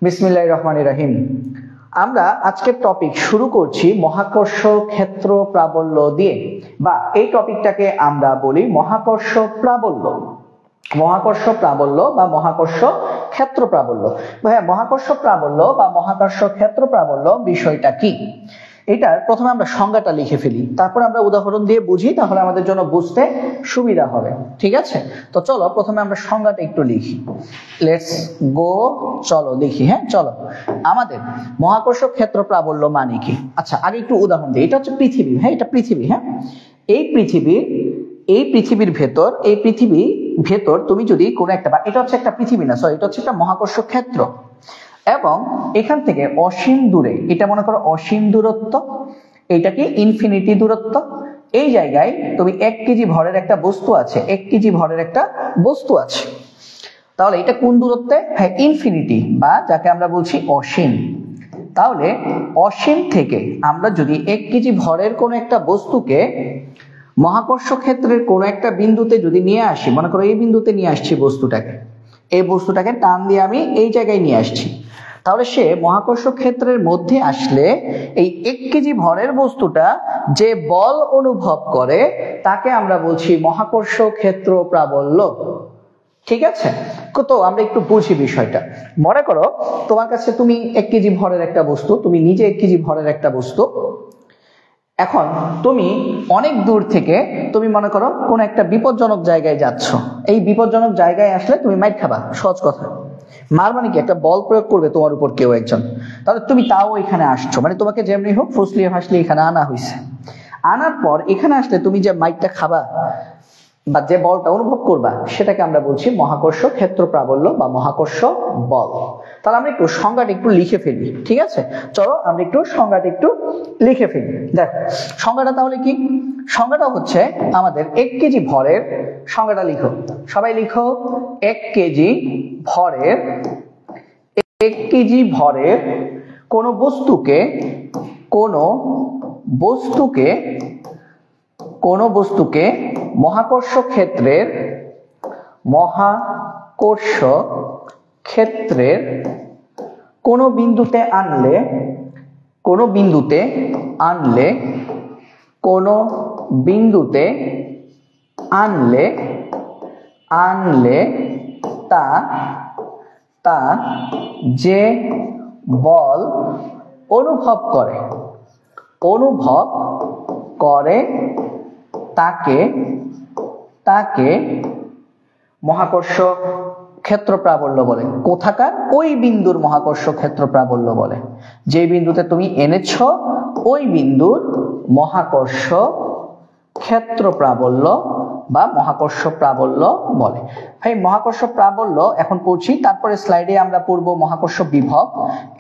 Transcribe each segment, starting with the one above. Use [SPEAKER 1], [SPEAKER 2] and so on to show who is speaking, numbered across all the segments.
[SPEAKER 1] বিসমিল্লাহির রহমানির রহিম। আমরা আজকের টপিক শুরু করছি মহাকর্ষ ক্ষেত্র প্রাবল্য দিয়ে, বা এই টপিকটাকে আমরা বলি মহাকর্ষ প্রাবল্য। মহাকর্ষ প্রাবল্য বা মহাকর্ষ ক্ষেত্র প্রাবল্য। ভাইয়া, মহাকর্ষ প্রাবল্য বা মহাকর্ষ ক্ষেত্র প্রাবল্য বিষয়টা কি? এটার প্রথমে আমরা সংজ্ঞাটা লিখে ফেলি, তারপর আমরা উদাহরণ দিয়ে বুঝি, তাহলে আমাদের জন্য বুঝতে সুবিধা হবে। ঠিক আছে, তো চলো প্রথমে আমরা সংজ্ঞাটা একটু লিখি। লেটস গো, চলো লিখি। হ্যাঁ চলো, আমাদের মহাকর্ষ ক্ষেত্র প্রাবল্য মানে কি? আচ্ছা, আগে একটু উদাহরণ দিই। এটা হচ্ছে পৃথিবী। হ্যাঁ, এটা পৃথিবী। হ্যাঁ, এই পৃথিবীর ভেতর তুমি যদি কোনো একটা, বা এটা হচ্ছে একটা পৃথিবী না, সরি, এটা হচ্ছে একটা মহাকর্ষ ক্ষেত্র, এবং এখান থেকে অসীম দূরে, এটা মনে করো অসীম দূরত্ব, এটা কি ইনফিনিটি দূরত্ব। এই জায়গায় তুমি 1 কেজি ভরের একটা বস্তু আছে, 1 কেজি ভরের একটা বস্তু আছে, তাহলে এটা কোন দূরত্বে? হ্যাঁ, ইনফিনিটি, বা যাকে আমরা বলছি অসীম। তাহলে অসীম থেকে আমরা যদি 1 কেজি ভরের কোনো একটা বস্তুকে মহাকর্ষ ক্ষেত্রের কোনো একটা বিন্দুতে যদি নিয়ে আসি, মনে করো এই বিন্দুতে নিয়ে আসছি এই বস্তুটাকে টান দিয়ে আমি এই জায়গায় নিয়ে আসছি, তাহলে সে মহাকর্ষ ক্ষেত্রের মধ্যে আসলে এই 1 কেজি ভরের বস্তুটা যে বল অনুভব করে তাকে আমরা বলছি মহাকর্ষ ক্ষেত্র প্রাবল্য। ঠিক আছে, তো আমরা একটু বুঝি বিষয়টা। মনে করো তোমার কাছে, তুমি 1 কেজি ভরের একটা বস্তু, তুমি নিজে 1 কেজি ভরের একটা বস্তু, এখন তুমি অনেক দূর থেকে, তুমি মনে করো কোন একটা বিপজ্জনক জায়গায় যাচ্ছ। এই বিপজ্জনক জায়গায় আসলে তুমি মাইর খাবা, সহজ কথা। মার মানে কি? একটা বল প্রয়োগ করবে তোমার উপর কেউ একজন, তাহলে তুমি তাও এখানে আসছো, মানে তোমাকে যেমনি হোক ফুসলিয়ে ফাসলি এখানে আনা হয়েছে। আনার পর এখানে আসলে তুমি যে মাইরটা খাবা বা যে বলটা অনুভব করবা, সেটাকে আমরা বলছি মহাকর্ষ ক্ষেত্র প্রাবল্য বা মহাকর্ষ বল। তাহলে আমরা একটু সংজ্ঞাটা একটু লিখে ফেলি। ঠিক আছে, চলো আমরা একটু সংজ্ঞাটা একটু লিখে ফেলি। দেখো সংজ্ঞাটা তাহলে কি? সংজ্ঞাটা হচ্ছে আমাদের 1 কেজি ভরের সংজ্ঞাটা লিখো, সবাই লিখো। 1 কেজি ভরের কোনো বস্তুকে মহাকর্ষ ক্ষেত্রের কোনো বিন্দুতে আনলে তা যে বল অনুভব করে তাকে মহাকর্ষ ক্ষেত্র প্রাবল্য বলে। কোথাকার? ওই বিন্দুর মহাকর্ষ ক্ষেত্র প্রাবল্য বলে। যে বিন্দুতে তুমি এনেছ ওই বিন্দুর মহাকর্ষ ক্ষেত্র প্রাবল্য বা মহাকর্ষ প্রাবল্য বলে। ভাই, মহাকর্ষ প্রাবল্য এখন পড়ছি, তারপরে স্লাইডে আমরা পড়বো মহাকর্ষ বিভব।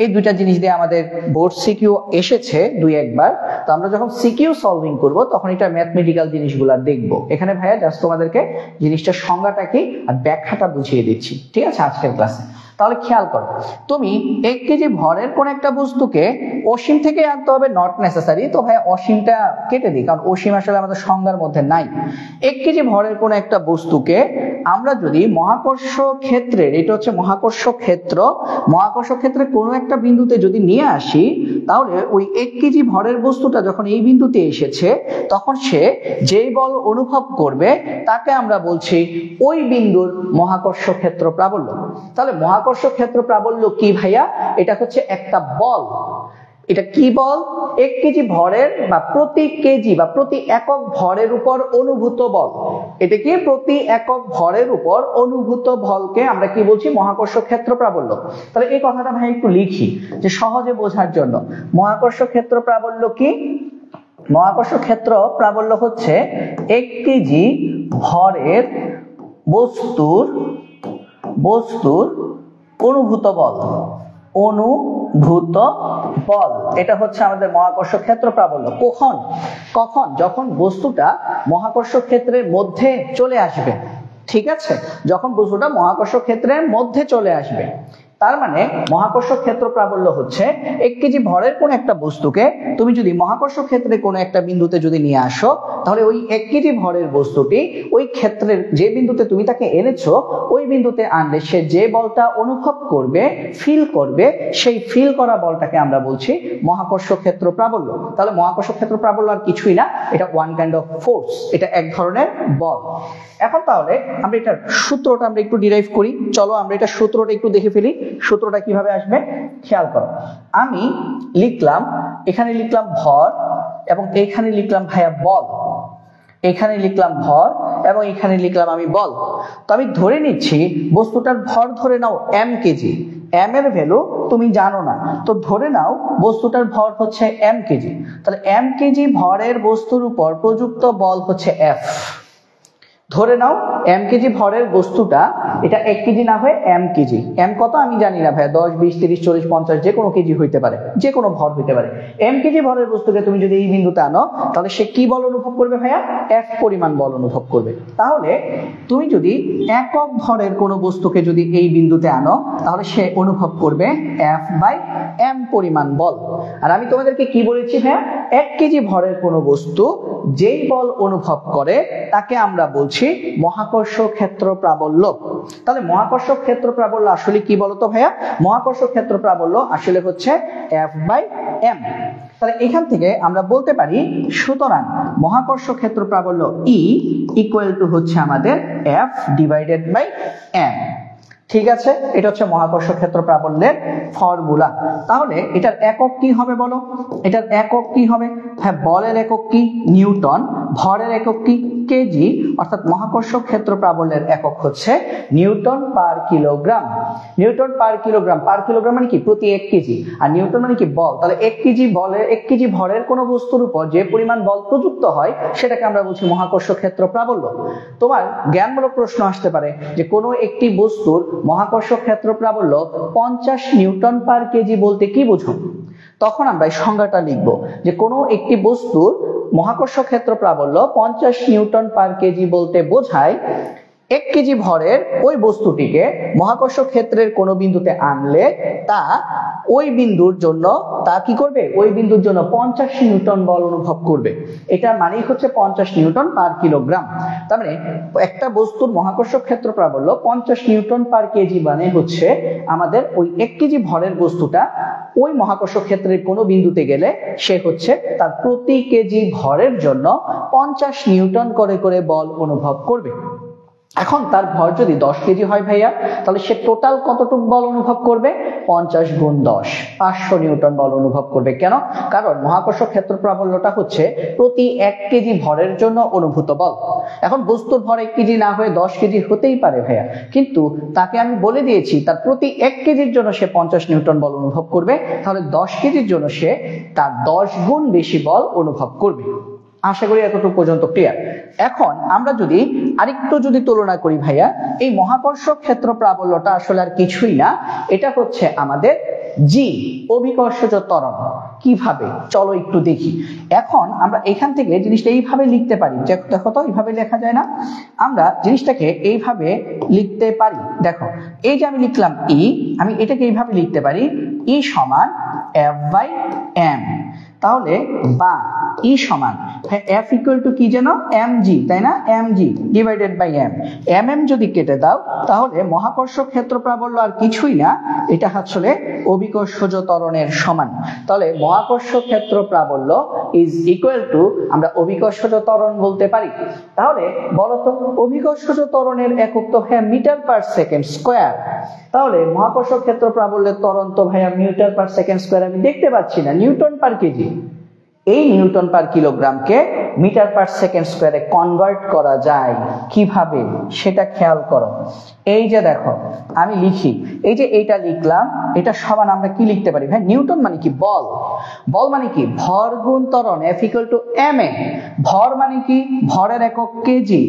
[SPEAKER 1] এই দুইটা জিনিস দিয়ে আমাদের বোর্ড সিকিউ এসেছে 2-1 বার। তো আমরা যখন সিকিউ সলভিং করব তখন এটা ম্যাথমেটিক্যাল জিনিসগুলো দেখবো। এখানে ভাইয়া জাস্ট তোমাদেরকে জিনিসটার সংজ্ঞাটা কি আর ব্যাখ্যাটা বুঝিয়ে দিচ্ছি। ঠিক আছে, আজকের ক্লাসে। তাহলে খেয়াল করো, তুমি 1 কেজি ভরের কোন একটা বস্তুকে অসীম থেকে আনতে হবে, নট নেসেসারি। তো ভাই অসীমটা কেটে দিই, কারণ অসীম আসলে আমাদের সংজ্ঞার মধ্যে নাই। 1 কেজি ভরের কোন একটা বস্তুকে আমরা যদি মহাকর্ষ ক্ষেত্রের, এটা হচ্ছে মহাকর্ষ ক্ষেত্রে কোনো একটা বিন্দুতে যদি নিয়ে আসি, তাহলে ওই 1 কেজি ভরের বস্তুটা যখন এই বিন্দুতে এসেছে, তখন সে যেই বল অনুভব করবে তাকে আমরা বলছি ওই বিন্দুর মহাকর্ষ ক্ষেত্র প্রাবল্য। তাহলে মহাকর্ষ ক্ষেত্র প্রাবল্য কি ভাইয়া? এটা হচ্ছে একটা বল। এটা কি বল? 1 কেজি ভরের বা প্রতি কেজি বা প্রতি একক ভরের উপর অনুভূত বল। এটা কি? প্রতি একক ভরের উপর অনুভূত বলকে আমরা কি বলছি? মহাকর্ষ ক্ষেত্র প্রাবল্য। তাহলে এই কথাটা ভাই একটু লিখি যে সহজে বোঝার জন্য। মহাকর্ষ ক্ষেত্র প্রাবল্য কি? মহাকর্ষ ক্ষেত্র প্রাবল্য হচ্ছে 1 কেজি ভরের বস্তুর অনুভূত বল। এটা হচ্ছে আমাদের মহাকর্ষ ক্ষেত্র প্রাবল্য। কখন? যখন বস্তুটা মহাকর্ষ ক্ষেত্রের মধ্যে চলে আসবে। ঠিক আছে, যখন বস্তুটা মহাকর্ষ ক্ষেত্রের মধ্যে চলে আসবে। তার মানে মহাকর্ষ ক্ষেত্র প্রাবল্য হচ্ছে 1 কেজি ভরের কোন একটা বস্তুকে তুমি যদি মহাকর্ষ ক্ষেত্রে কোনো একটা বিন্দুতে যদি নিয়ে আসো, তাহলে ওই 1 কেজি ভরের বস্তুটি ওই ক্ষেত্রের যে বিন্দুতে তুমি তাকে এনেছো ওই বিন্দুতে আনলে সে যে বলটা অনুভব করবে, ফিল করবে, সেই ফিল করা বলটাকে আমরা বলছি মহাকর্ষ ক্ষেত্র প্রাবল্য। তাহলে মহাকর্ষ ক্ষেত্র প্রাবল্য আর কিছুই না, এটা ওয়ান কাইন্ড অফ ফোর্স, এটা এক ধরনের বল। এখন তাহলে আমরা এটার সূত্রটা আমরা একটু ডিরাইভ করি। চলো আমরা এটা সূত্রটা একটু দেখে ফেলি। সূত্রটা কিভাবে আসবে খেয়াল করো। আমি লিখলাম, এখানে লিখলাম ভর এবং এখানে লিখলাম ভাইয়া বল, এখানে লিখলাম ভর এবং এখানে লিখলাম আমি বল। তো আমি ধরে নিচ্ছি বস্তুটার ভর ধরে নাও m কেজি, m এর ভ্যালু তুমি জানো না, তো ধরে নাও বস্তুটার ভর হচ্ছে m কেজি। তাহলে m কেজি ভরের বস্তুর উপর প্রযুক্ত বল হচ্ছে F। ধরে নাও m কেজি ভরের বস্তুটা, এটা 1 কেজি না হয়ে m কেজি। m কত আমি জানি না ভাইয়া, 10 20 30 40 50 যে কোনো কেজি হইতে পারে, যে কোনো ভর হইতে পারে। m কেজি ভরের বস্তুকে তুমি যদি এই বিন্দুতে আনো, তাহলে সে কি বল অনুভব করবে ভাইয়া? F পরিমাণ বল অনুভব করবে। তাহলে তুমি যদি একক ভরের কোনো বস্তুকে যদি এই বিন্দুতে আনো, তাহলে সে অনুভব করবে F/m পরিমাণ বল। আর আমি তোমাদেরকে কি বলেছি ভাইয়া? 1 কেজি ভরের কোনো বস্তু যেই বল অনুভব করে তাকে আমরা বলছি মহাকর্ষ ক্ষেত্র প্রাবল্য। তাহলে মহাকর্ষ ক্ষেত্র প্রাবল্য আসলে কি বলতো ভাইয়া? মহাকর্ষ ক্ষেত্র প্রাবল্য আসলে হচ্ছে F/m। তাহলে এখান থেকে আমরা বলতে পারি, সুতরাং মহাকর্ষ ক্ষেত্র প্রাবল্য E ইকুয়াল টু হচ্ছে আমাদের F/m। ঠিক আছে, এটা হচ্ছে মহাকর্ষ ক্ষেত্র প্রাবল্যের ফর্মুলা। তাহলে এটার একক কি হবে বলো? এটার একক কি হবে? হ্যাঁ, বলের একক কি? নিউটন। ভরের একক কি? কেজি। অর্থাৎ মহাকর্ষ ক্ষেত্র প্রাবল্যের একক হচ্ছে নিউটন পার কিলোগ্রাম। নিউটন পার কিলোগ্রাম, পার কিলোগ্রাম মানে কি? প্রতি 1 কেজি। আর নিউটন মানে কি? বল। তাহলে 1 কেজি বলের, 1 কেজি ভরের কোনো বস্তুর উপর যে পরিমাণ বল প্রযুক্ত হয় সেটাকে আমরা বলছি মহাকর্ষ ক্ষেত্র প্রাবল্য। তোমার জ্ঞানমূলক প্রশ্ন আসতে পারে যে কোনো একটি বস্তুর মহাকর্ষ ক্ষেত্র প্রাবল্য 50 নিউটন পার কেজি বলতে কি বোঝো? তখন আমরা এই সংজ্ঞাটা লিখব যে কোনো একটি বস্তুর মহাকর্ষ ক্ষেত্র প্রাবল্য 50 নিউটন পার কেজি বলতে বোঝায় 1 কেজি ভরের ওই বস্তুটিকে মহাকর্ষ ক্ষেত্রের কোনো বিন্দুতে আনলে তা ওই বিন্দুর জন্য তা কি করবে? ওই বিন্দুর জন্য 50 নিউটন বল অনুভব করবে। এটা মানেই হচ্ছে 50 নিউটন পার কিলোগ্রাম। তার মানে একটা বস্তুর মহাকর্ষ ক্ষেত্র প্রাবল্য 50 নিউটন পার কেজি মানে হচ্ছে আমাদের ওই 1 কেজি ভরের বস্তুটা ওই মহাকর্ষ ক্ষেত্রের কোনো বিন্দুতে গেলে সে হচ্ছে তার প্রতি কেজি ভরের জন্য 50 নিউটন করে করে বল অনুভব করবে। এখন তার ভর যদি 10 কেজি হয় ভাইয়া, তাহলে সে টোটাল কতটুকু বল অনুভব করবে? 50 গুণ 10, 500 নিউটন বল অনুভব করবে। কেন? কারণ মহাকর্ষ ক্ষেত্র প্রাবল্যটা হচ্ছে প্রতি 1 কেজি ভরের জন্য অনুভূত বল। এখন বস্তুর ভর 1 কেজি না হয়ে 10 কেজি হতেই পারে ভাইয়া, কিন্তু তাকে আমি বলে দিয়েছি তার প্রতি 1 কেজির জন্য সে 50 নিউটন বল অনুভব করবে। তাহলে 10 কেজির জন্য সে তার 10 গুণ বেশি বল অনুভব করবে। আশা করি এতটুকু পর্যন্ত ক্লিয়ার। এখন আমরা যদি আরেকটু যদি তুলনা করি ভাইয়া, এই মহাকর্ষ ক্ষেত্র প্রাবল্যটা আসলে আর কিছুই না, এটা হচ্ছে আমাদের জি, অভিকর্ষজ ত্বরণ। কিভাবে? চলো একটু দেখি। এখন আমরা এখান থেকে জিনিসটা এইভাবে লিখতে পারি, দেখো তো এইভাবে লেখা যায় না? আমরা জিনিসটাকে এইভাবে লিখতে পারি। দেখো, এই যে আমি লিখলাম ই, আমি এটাকে এইভাবে লিখতে পারি ই সমান F/m। তাহলে বা ই সমান F ইকুয়াল টু কি যেন? mg, তাই না? mg divided by m। mm যদি কেটে দাও তাহলে মহাকর্ষ ক্ষেত্র প্রাবল্য আর কিছুই না, এটা আসলে অভিকর্ষজ ত্বরণের সমান। তাহলে মহাকর্ষ ক্ষেত্র প্রাবল্য ইজ ইকুয়াল টু আমরা অভিকর্ষজ ত্বরণ বলতে পারি। তাহলে বলতো অভিকর্ষজ ত্বরণের একক তো ভাইয়া মিটার পার সেকেন্ড স্কয়ার। তাহলে মহাকর্ষ ক্ষেত্র প্রাবল্যের ত্বরণ তো ভাইয়া মিটার পার সেকেন্ড স্কয়ার আমি দেখতে পাচ্ছি না, নিউটন পার কেজি। এই নিউটন পার কিলোগ্রামকে মিটার পার সেকেন্ড স্কয়ারে কনভার্ট করা যায় কিভাবে সেটা খেয়াল করো। এই যে দেখো আমি লিখি, এই যে এইটা লিখলাম, এটা সমান আমরা কি লিখতে পারি ভাই? নিউটন মানে কি? বল। বল মানে কি ভর গুণ ত্বরণ, F = ma। ভর মানে কি ভরের একক কেজি,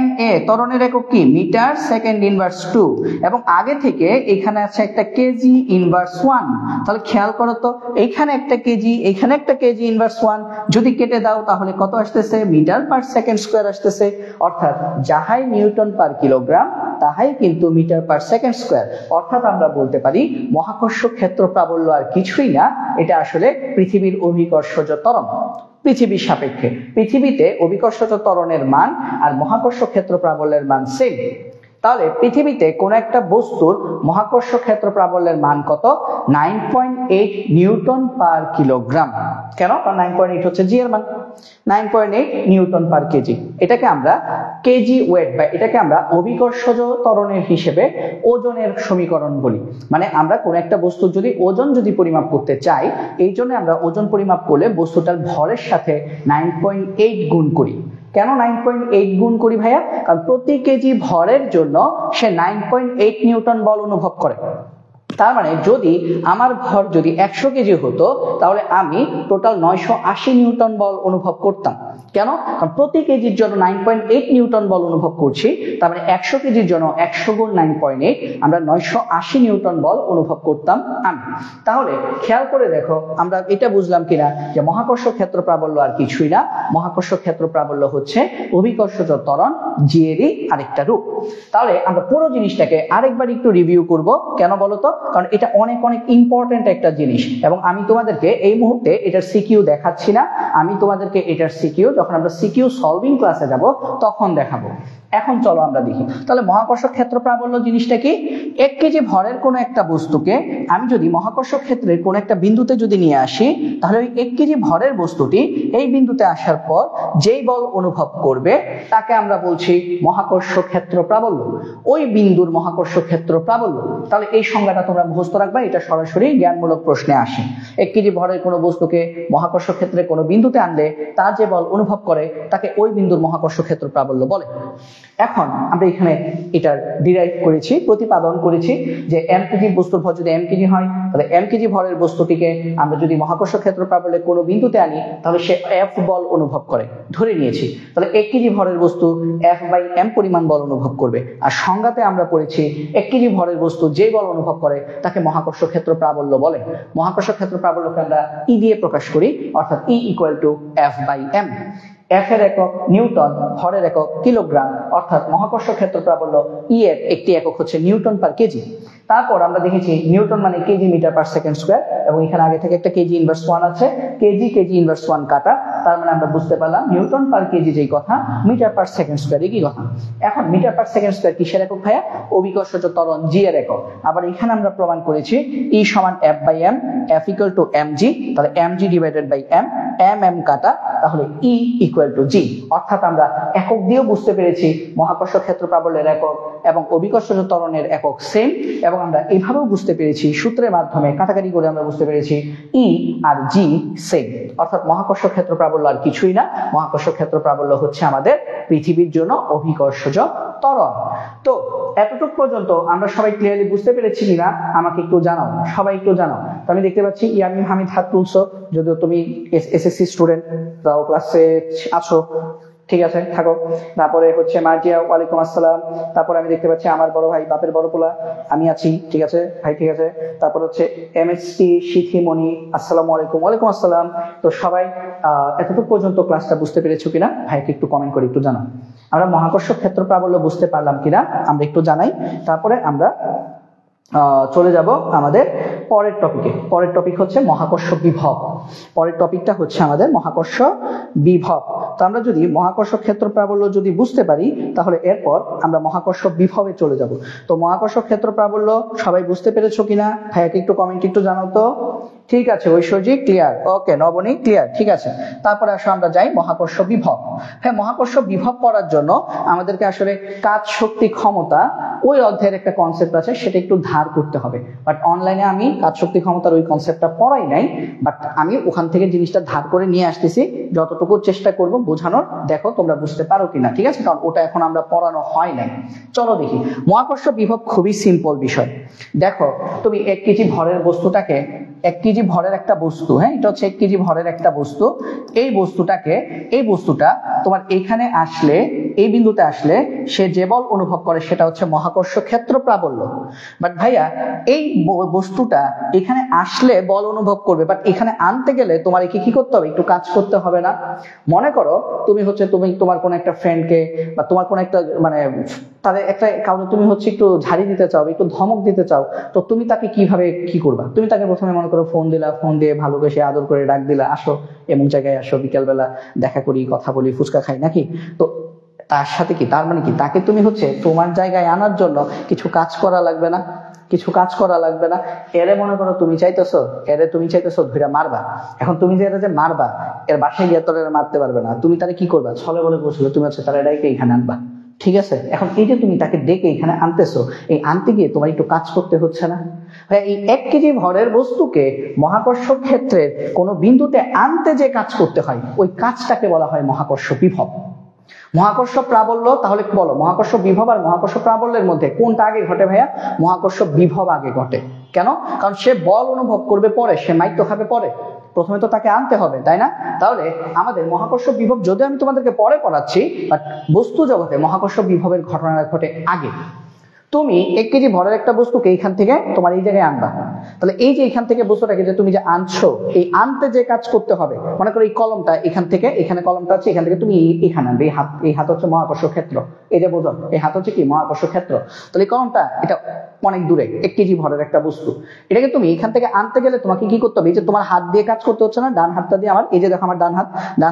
[SPEAKER 1] ma ত্বরণের একক কি মিটার সেকেন্ড ইনভার্স 2, এবং আগে থেকে এখানে আছে একটা কেজি ইনভার্স 1। তাহলে খেয়াল করো তো এইখানে একটা কেজি, এখানে একটা কেজি ইনভার্স 1, যদি কেটে দাও তাহলে কত আসতেছে মিটার পার সেকেন্ড স্কয়ার আসতেছে। অর্থাৎ যাহাই নিউটন পার কিলোগ্রাম তাহাই কিন্তু মিটার পার সেকেন্ড স্কয়ার। অর্থাৎ আমরা বলতে পারি মহাকর্ষ ক্ষেত্র প্রাবল্য আর কিছুই না, এটা আসলে পৃথিবীর অভিকর্ষজ ত্বরণ। পৃথিবীর সাপেক্ষে পৃথিবীতে অভিকর্ষজ ত্বরণের মান আর মহাকর্ষ ক্ষেত্র প্রাবল্যের মান সেম। তাহলে পৃথিবীতে কোন একটা বস্তুর মহাকর্ষ ক্ষেত্র প্রাবল্যের মান কত 9.8 নিউটন পার কিলোগ্রাম। কেন? কারণ 9.8 হচ্ছে জি এর মান, 9.8 নিউটন পার কেজি। এটাকে আমরা কেজি ওয়েট বা এটাকে আমরা অভিকর্ষজ ত্বরণের হিসেবে ওজনের সমীকরণ বলি। মানে আমরা কোন একটা বস্তুর যদি ওজন যদি পরিমাপ করতে চাই, এই জন্য আমরা ওজন পরিমাপ করলে বস্তুটার ভরের সাথে 9.8 গুণ করি। কেন 9.8 গুণ করি ভাইয়া? কারণ প্রতি কেজি ভরের জন্য সে 9.8 নিউটন বল অনুভব করে। তার মানে যদি আমার ভর যদি 100 কেজি হতো তাহলে আমি টোটাল 980 নিউটন বল অনুভব করতাম। কেন? কারণ প্রতি কেজির জন্য 9.8 নিউটন বল অনুভব করছি, তার মানে 100 কেজির জন্য 100 গুণ 9.8 আমরা 980 নিউটন বল অনুভব করতাম আমি। তাহলে খেয়াল করে দেখো আমরা এটা বুঝলাম কিনা যে মহাকর্ষ ক্ষেত্র প্রাবল্য আর কিছুই না, মহাকর্ষ ক্ষেত্র প্রাবল্য হচ্ছে অভিকর্ষজ ত্বরণ জি এরই আরেকটা রূপ। তাহলে আমরা পুরো জিনিসটাকে আরেকবার একটু রিভিউ করব। কেন বলতো? কারণ এটা অনেক অনেক ইম্পর্টেন্ট একটা জিনিস, এবং আমি তোমাদেরকে এই মুহূর্তে এটার সিকিউ দেখাচ্ছি না, আমি তোমাদেরকে এটার সিকিউ যখন আমরা সিকিউ সলভিং ক্লাসে যাব তখন দেখাবো। এখন চলো আমরা দেখি তাহলে মহাকর্ষ ক্ষেত্র প্রাবল্য জিনিসটা কি। 1 কেজি ভরের কোনো একটা বস্তুকে আমি যদি মহাকর্ষ ক্ষেত্রের কোনো একটা বিন্দুতে যদি নিয়ে আসি, তাহলে ওই 1 কেজি ভরের বস্তুটি এই বিন্দুতে আসার পর যেই বল অনুভব করবে তাকে আমরা বলছি মহাকর্ষ ক্ষেত্র প্রাবল্য, ওই বিন্দুর মহাকর্ষ ক্ষেত্র প্রাবল্য। তাহলে এই সংজ্ঞাটা তোমরা মুখস্থ রাখবা, এটা সরাসরি জ্ঞানমূলক প্রশ্নে আসে। 1 কেজি ভরের কোনো বস্তুকে মহাকর্ষ ক্ষেত্রে কোনো বিন্দুতে আনলে তার যে বল অনুভব করে তাকে ওই বিন্দুর মহাকর্ষ ক্ষেত্র প্রাবল্য বলে। এখন আমরা এখানে এটার ডিরাইভ করেছি, প্রতিপাদন করেছি যে m কেজি বস্তুর ভর যদি m কেজি হয়, তাহলে m কেজি ভরের বস্তুটিকে আমরা যদি মহাকর্ষ ক্ষেত্র প্রাবল্যে কোনো বিন্দুতে আনি তাহলে সে f বল অনুভব করে, ধরে নিয়েছি। তাহলে 1 কেজি ভরের বস্তু f/m পরিমাণ বল অনুভব করবে। আর সংজ্ঞাতে আমরা পড়েছি 1 কেজি ভরের বস্তু যে বল অনুভব করে তাকে মহাকর্ষ ক্ষেত্র প্রাবল্য বলে। মহাকর্ষ ক্ষেত্র প্রাবল্যকে আমরা E দিয়ে প্রকাশ করি, অর্থাৎ E = f/m। f এর একক নিউটন, ভরের একক কিলোগ্রাম, অর্থাৎ মহাকর্ষ ক্ষেত্র প্রাবল্য E এর একটি একক হচ্ছে নিউটন পার কেজি। তারপর আমরা দেখেছি নিউটন মানে kg metre per second square, এবং এখানে আগে থেকে একটা কেজি ইনভার্স 1 আছে, কেজি ইনভার্স 1 কাটা, তার মানে আমরা বুঝতে পারলাম নিউটন পার কেজি যেই কথা, মিটার পার সেকেন্ড স্কয়ার একই কথা। এখন মিটার পার সেকেন্ড স্কয়ার কিসের একক ভাইয়া? অভিকর্ষজ ত্বরণ জি এর একক। আবার এখানে আমরা প্রমাণ করেছি E = f/m, f = mg, তাহলে mg/m, mm কাটা, তাহলে E = g। অর্থাৎ আমরা একক দিয়েও বুঝতে পেরেছি মহাকর্ষ ক্ষেত্র প্রাবল্যের একক এবং অভিকর্ষজ ত্বরণের একক সেম, এবং আমরা এইভাবেও বুঝতে পেরেছি সূত্রের মাধ্যমে কাটাকাটি করে আমরা বুঝতে পেরেছি E আর G সেম। অর্থাৎ মহাকর্ষ ক্ষেত্র প্রাবল্য আর কিছুই না, মহাকর্ষ ক্ষেত্র প্রাবল্য হচ্ছে আমাদের পৃথিবীর জন্য অভিকর্ষজ ত্বরণ। তো এতটুকু পর্যন্ত আমরা সবাই ক্লিয়ারলি বুঝতে পেরেছি কিনা আমাকে একটু জানাও, সবাই একটু জানাও। তো আমি দেখতে পাচ্ছি ইয়ামিন হামিদ হাত তুলছো, যদিও তুমি এসএসসি স্টুডেন্ট, তাও ক্লাসে আছো, ঠিক আছে থাকো। তারপরে হচ্ছে মার্জিয়া, ওয়ালাইকুম আসসালাম। তারপরে আমি দেখতে পাচ্ছি আমার বড় ভাই বাপের বড় পোলা, আমি আছি, ঠিক আছে ভাই, ঠিক আছে। তারপর হচ্ছে এমএসটি শিথিমণি, আসসালামু আলাইকুম। ওয়ালাইকুম আসসালাম। তো সবাই এতটুকু পর্যন্ত ক্লাসটা বুঝতে পেরেছো কিনা ভাইকে একটু কমেন্ট করে একটু জানাও। আমরা মহাকর্ষ ক্ষেত্র প্রাবল্য বুঝতে পারলাম কিনা আমরা একটু জানাই, তারপরে আমরা চলে যাব আমাদের পরের টপিকে। পরের টপিক হচ্ছে মহাকর্ষ বিভব। পরের টপিকটা হচ্ছে আমাদের মহাকর্ষ বিভব। তো আমরা যদি মহাকর্ষ ক্ষেত্র প্রাবল্য যদি বুঝতে পারি তাহলে এরপর আমরা মহাকর্ষ বিভবে চলে যাব। তো মহাকর্ষ ক্ষেত্র প্রাবল্য সবাই বুঝতে পেরেছো কিনা ভাইয়াকে একটু কমেন্ট একটু জানাও তো। ঠিক আছে ঐশ্বর্যি ক্লিয়ার, ওকে, নবনী ক্লিয়ার, ঠিক আছে। তারপরে আসো আমরা যাই মহাকর্ষ বিভব। হ্যাঁ, মহাকর্ষ বিভব পড়ার জন্য আমাদেরকে আসলে কাজ শক্তি ক্ষমতা ওই অধ্যায়ের একটা কনসেপ্ট আছে, সেটা একটু ধার করতে হবে। বাট অনলাইনে আমি কাজ শক্তি ক্ষমতার ওই কনসেপ্টটা পড়াই নাই, বাট আমি ওখান থেকে জিনিসটা ধার করে নিয়ে আসতেছি, যতটুকু চেষ্টা করব বোঝানোর, দেখো তোমরা বুঝতে পারো কিনা, ঠিক আছে, কারণ ওটা এখন আমরা পড়ানো হয় নাই। চলো দেখি মহাকর্ষ বিভব খুবই সিম্পল বিষয়। দেখো তুমি 1 কেজি ভরের বস্তুটাকে 1 কেজি ভরের একটা বস্তু, হ্যাঁ এটা হচ্ছে 1 কেজি ভরের একটা বস্তু। এই বস্তুটা তোমার এখানে আসলে, এই বিন্দুতে আসলে সে যে বল অনুভব করে সেটা হচ্ছে মহাকর্ষ ক্ষেত্র প্রাবল্য। বাট ভাইয়া এই বস্তুটা এখানে আসলে বল অনুভব করবে, বাট এখানে আনতে গেলে তোমার একে কি করতে হবে, একটু কাজ করতে হবে না? মনে করো তুমি তোমার কোন একটা ফ্রেন্ডকে বা তোমার কোন একটা মানে তাদের একটা কারণে তুমি হচ্ছে একটু ঝাড়ি দিতে চাও, একটু ধমক দিতে চাও, তো তুমি তাকে কিভাবে কি করবা? তুমি তাকে প্রথমে মনে করো ফোন দিলা, ফোন দিয়ে ভালোবেসে আদর করে ডাক দিলা, আসো এমন জায়গায় আসো, বিকালবেলা দেখা করি, কথা বলি, ফুচকা খাই, নাকি? তো তার সাথে কি, তার মানে কি, তাকে তুমি হচ্ছে তোমার জায়গায় আনার জন্য কিছু কাজ করা লাগবে না? কিছু কাজ করা লাগবে না? এরে মনে করো তুমি চাইতেছো ধরে মারবা। এখন তুমি যে যে মারবা, এর বাসায় গিয়ে তোর মারতে পারবে না, তুমি তারে কি করবা, ছলে বলে বসলো, তুমি হচ্ছে তারা ডাইকে এখানে আনবা। ঠিক আছে, এখন এই যে তুমি তাকে ডেকে এখানে আনতেছো, এই আনতে গিয়ে তোমার একটু কাজ করতে হচ্ছে না? এই 1 কেজি ভরের বস্তুকে মহাকর্ষ ক্ষেত্রের কোন বিন্দুতে আনতে যে কাজ করতে হয়, ওই কাজটাকে বলা হয় মহাকর্ষ বিভব। মহাকর্ষ প্রাবল্য, তাহলে বলো মহাকর্ষ বিভব আর মহাকর্ষ প্রাবল্যের মধ্যে কোনটা আগে ঘটে ভাইয়া? মহাকর্ষ বিভব আগে ঘটে। কেন? কারণ সে বল অনুভব করবে পরে, সে মাইক্রো খাবে পরে, প্রথমে তো তাকে আনতে হবে, তাই না? তাহলে আমাদের মহাকর্ষ বিভব যদিও আমি তোমাদেরকে পরে পড়াচ্ছি, বাট বস্তু জগতে মহাকর্ষ বিভবের ঘটনা ঘটে আগে। তুমি 1 কেজি ভরের একটা বস্তুকে এইখান থেকে তোমার এই জায়গায় আনবা, তাহলে এই যে এখান থেকে বস্তুটাকে যে তুমি যে আনছো, এই আনতে যে কাজ করতে হবে, মনে করো এই কলমটা এখান থেকে, এখানে কলমটা আছে, এখান থেকে তুমি এখানে আনবে। এই হাত হচ্ছে মহাকর্ষ ক্ষেত্র, এই যে বোঝো এই হাত হচ্ছে কি মহাকর্ষ ক্ষেত্র। তাহলে এই কলমটা এটা অনেক দূরে, 1 কেজি ভরের একটা বস্তু, এটাকে তুমি এখান থেকে আনতে গেলে তোমাকে কি করতে হবে? এই যে তোমার হাত দিয়ে কাজ করতে হচ্ছে না, ডান হাতটা দিয়ে আমার, এই যে দেখো আমার ডান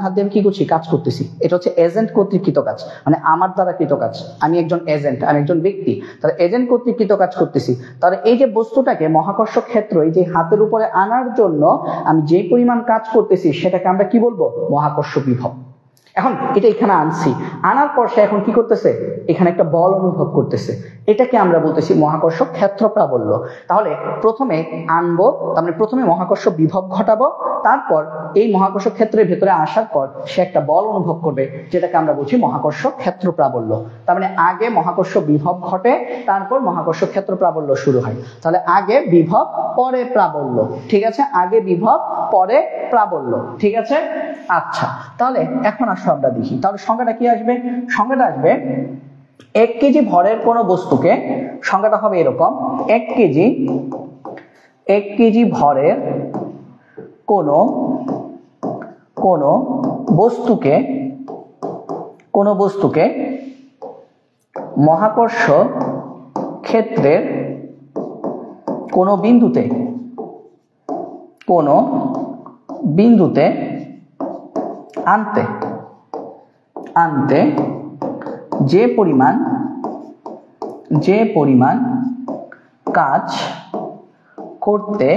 [SPEAKER 1] হাত দিয়ে আমি কি করছি, কাজ করতেছি। এটা হচ্ছে এজেন্ট কর্তৃক কৃত কাজ, মানে আমার দ্বারা কৃত কাজ। আমি একজন এজেন্ট, আমি একজন ব্যক্তি, তাহলে এজেন্ট কর্তৃক কৃত কাজ করতেছি। তাহলে এই যে বস্তুটাকে মহাকর্ষ ক্ষেত্র এই যে হাতের উপরে আনার জন্য আমি যে পরিমাণ কাজ করতেছি, সেটাকে আমরা কি বলবো? মহাকর্ষ বিভব। এখন এটা এখানে আনছি, আনার পর সে এখন কি করতেছে, এখানে একটা বল অনুভব করতেছে, এটাকে আমরা বলতেছি মহাকর্ষ ক্ষেত্র প্রাবল্য। তাহলে প্রথমে আনবো, তার মানে প্রথমে মহাকর্ষ বিভব ঘটাবো, তারপর এই মহাকর্ষ ক্ষেত্রের ভেতরে আসার পর সে একটা বল অনুভব করবে, যেটাকে আমরা বলছি মহাকর্ষ ক্ষেত্র প্রাবল্য। তার মানে আগে মহাকর্ষ বিভব ঘটে, তারপর মহাকর্ষ ক্ষেত্র প্রাবল্য শুরু হয়। তাহলে আগে বিভব পরে প্রাবল্য, ঠিক আছে? আগে বিভব পরে প্রাবল্য, ঠিক আছে? আচ্ছা, তাহলে এখন আসো আমরা দেখি, তাহলে সংজ্ঞাটা কি আসবে? সংজ্ঞাটা আসবে 1 কেজি ভরের কোন বস্তুকে, সংজ্ঞাটা হবে এরকম, 1 কেজি ভরের কোন বস্তুকে মহাকর্ষ ক্ষেত্রের কোন বিন্দুতে আনতে যে পরিমাণ কাজ করতে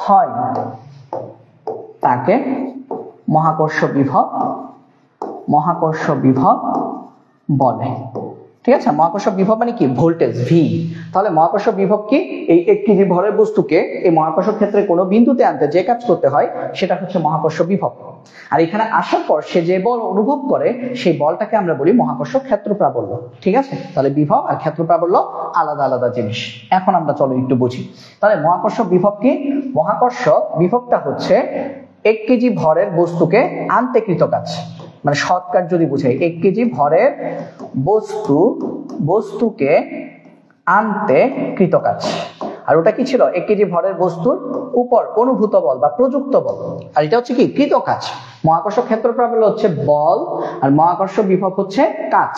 [SPEAKER 1] হয় তাকে মহাকর্ষ বিভব বলে। ঠিক আছে, মহাকর্ষ বিভব মানে কি? Voltage V. তাহলে মহাকর্ষ বিভব কি? এই 1 কেজি ভরের বস্তুকে এই মহাকর্ষ ক্ষেত্রে কোনো বিন্দুতে আনতে যে কাজ করতে হয়, সেটা হচ্ছে মহাকর্ষ বিভব। আর এখানে আসার পর সে যে বল অনুভব করে, সেই বলটাকে আমরা বলি মহাকর্ষ ক্ষেত্র প্রাবল্য। ঠিক আছে, তাহলে বিভব আর ক্ষেত্র প্রাবল্য আলাদা আলাদা জিনিস। এখন আমরা চলো একটু বুঝি। তাহলে মহাকর্ষ বিভব কি? মহাকর্ষ বিভবটা হচ্ছে 1 কেজি ভরের বস্তুকে আনতে কৃত কাজ, মানে শর্টকাট যদি বুঝাই, 1 কেজি ভরের বস্তুকে আনতে কৃত কাজ। আর ওটা কি ছিল? 1 কেজি ভরের বস্তুর উপর অনুভূত বল বা প্রযুক্ত বল, আর এটা হচ্ছে কি? কৃত কাজ। মহাকর্ষ ক্ষেত্র প্রাবল্য হচ্ছে বল, আর মহাকর্ষ বিভব হচ্ছে কাজ।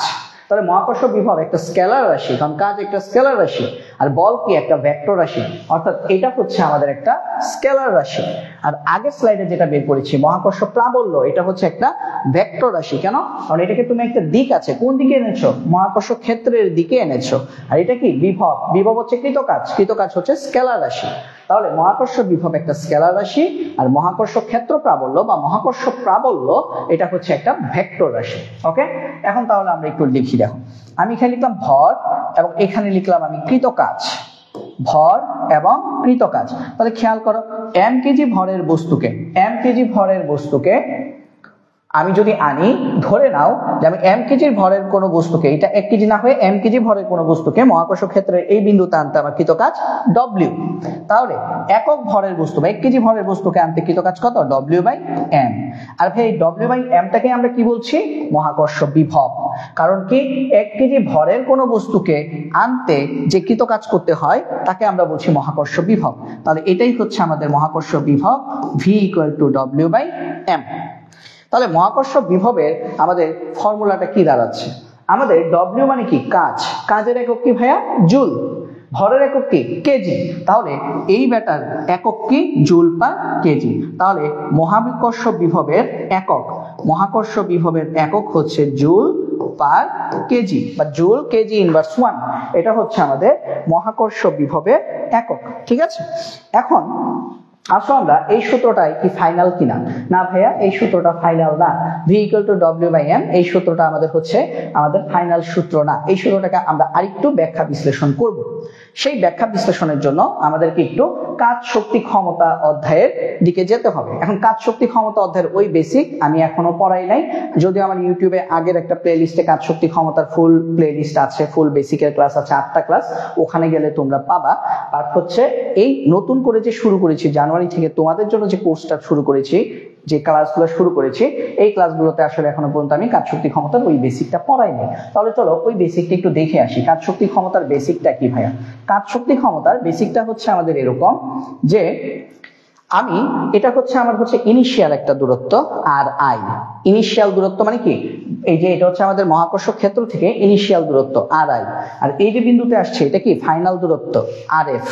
[SPEAKER 1] তাহলে মহাকর্ষ বিভব একটা স্কেলার রাশি, কারণ কাজ একটা স্কেলার রাশি, আর বল কি? একটা ভেক্টর রাশি। অর্থাৎ এটা হচ্ছে আমাদের একটা স্কেলার রাশি। আর আগের স্লাইডে যেটা বের করেছি মহাকর্ষ প্রাবল্য, এটা হচ্ছে একটা ভেক্টর রাশি। কেন? কারণ এটাকে তুমি একটা দিক আছে, কোন দিকে এনেছো? মহাকর্ষ ক্ষেত্রের দিকে এনেছো। আর এটা কি? বিভব। বিভব হচ্ছে কৃত কাজ হচ্ছে স্কেলার রাশি। তাহলে মহাকর্ষ বিভব একটা স্কেলার রাশি, আর মহাকর্ষ ক্ষেত্র প্রাবল্য বা মহাকর্ষ প্রাবল্য এটা হচ্ছে একটা ভেক্টর রাশি। ওকে, এখন তাহলে আমরা একটু লিখি। দেখো, আমি এখানে লিখলাম ভর, এবং এখানে লিখলাম আমি কৃত কাজ। ভর এবং কৃত কাজ। তাহলে খেয়াল করো, m কেজি ভরের বস্তুকে আমি যদি আনি, ধরে নাও যে আমি m কেজির ভরের কোনো বস্তুকে, এটা 1 কেজি না হয়ে m কেজি ভরের কোনো বস্তুকে মহাকর্ষ ক্ষেত্রের এই বিন্দুতে আনতে আমার কৃত কাজ w। তাহলে একক ভরের বস্তু বা 1 কেজি ভরের বস্তুকে আনতে কৃত কাজ কত? w/m। আর ভাই w/m টাকে আমরা কি বলছি? মহাকর্ষ বিভব। কারণ কি 1 কেজি ভরের কোনো বস্তুকে আনতে যে কৃত কাজ করতে হয় তাকে আমরা বলছি মহাকর্ষ বিভব। তাহলে এটাই হচ্ছে আমাদের মহাকর্ষ বিভব, v = w/m। তাহলে মহাকর্ষ বিভবের আমাদের ফর্মুলাটা কি দাঁড়াচ্ছে? আমাদের w মানে কি? কাজ। কাজের একক কি ভাইয়া? জুল। ভরের একক কি? কেজি। তাহলে এই ব্যাটার একক কি? Joule per KG. তাহলে মহাকর্ষ বিভবের একক, মহাকর্ষ বিভবের একক হচ্ছে জুল পার কেজি বা জুল কেজি ইনভার্স 1। এটা হচ্ছে আমাদের মহাকর্ষ বিভবের একক। ঠিক আছে, এখন আসো আমরা এই সূত্রটাই কি ফাইনাল কিনা? না ভাইয়া, এই সূত্রটা ফাইনাল না। v = w/m এই সূত্রটা আমাদের হচ্ছে আমাদের ফাইনাল সূত্র না। এই সূত্রটাকে আমরা আরেকটু ব্যাখ্যা বিশ্লেষণ করব। সেই ব্যাখ্যা বিশ্লেষণের জন্য আমাদেরকে একটু কাজ শক্তি ক্ষমতা অধ্যায়ের দিকে যেতে হবে। এখন কাজ শক্তি ক্ষমতা অধ্যায়ের ওই বেসিক আমি এখনো পড়াই নাই, যদিও আমার ইউটিউবে আগের একটা প্লেলিস্টে কাজ শক্তি ক্ষমতার ফুল প্লেলিস্ট আছে, ফুল বেসিকের ক্লাস আছে 8টা ক্লাস, ওখানে গেলে তোমরা পাবা। আর হচ্ছে এই নতুন করে যে শুরু করেছি জানুয়ারি থেকে তোমাদের জন্য যে কোর্সটা শুরু করেছি, যে ক্লাসগুলো শুরু করেছি, এই ক্লাসগুলোতে আসলে এখনো পর্যন্ত আমি কাজ শক্তি ক্ষমতার ওই বেসিকটা পড়াই নাই। তাহলে চলো ওই বেসিকটা একটু দেখে আসি। কাজ শক্তি ক্ষমতার বেসিকটা কি ভাইয়া? কাজ শক্তি ক্ষমতার বেসিকটা হচ্ছে আমাদের এরকম যে আমি, এটা হচ্ছে আমার হচ্ছে ইনিশিয়াল একটা দূরত্ব আর আই। ইনিশিয়াল দূরত্ব মানে কি? এই যে এটা হচ্ছে আমাদের মহাকর্ষ ক্ষেত্র থেকে ইনিশিয়াল দূরত্ব আর আই, আর এই যে বিন্দুতে আসছে এটা কি? ফাইনাল দূরত্ব আর এফ।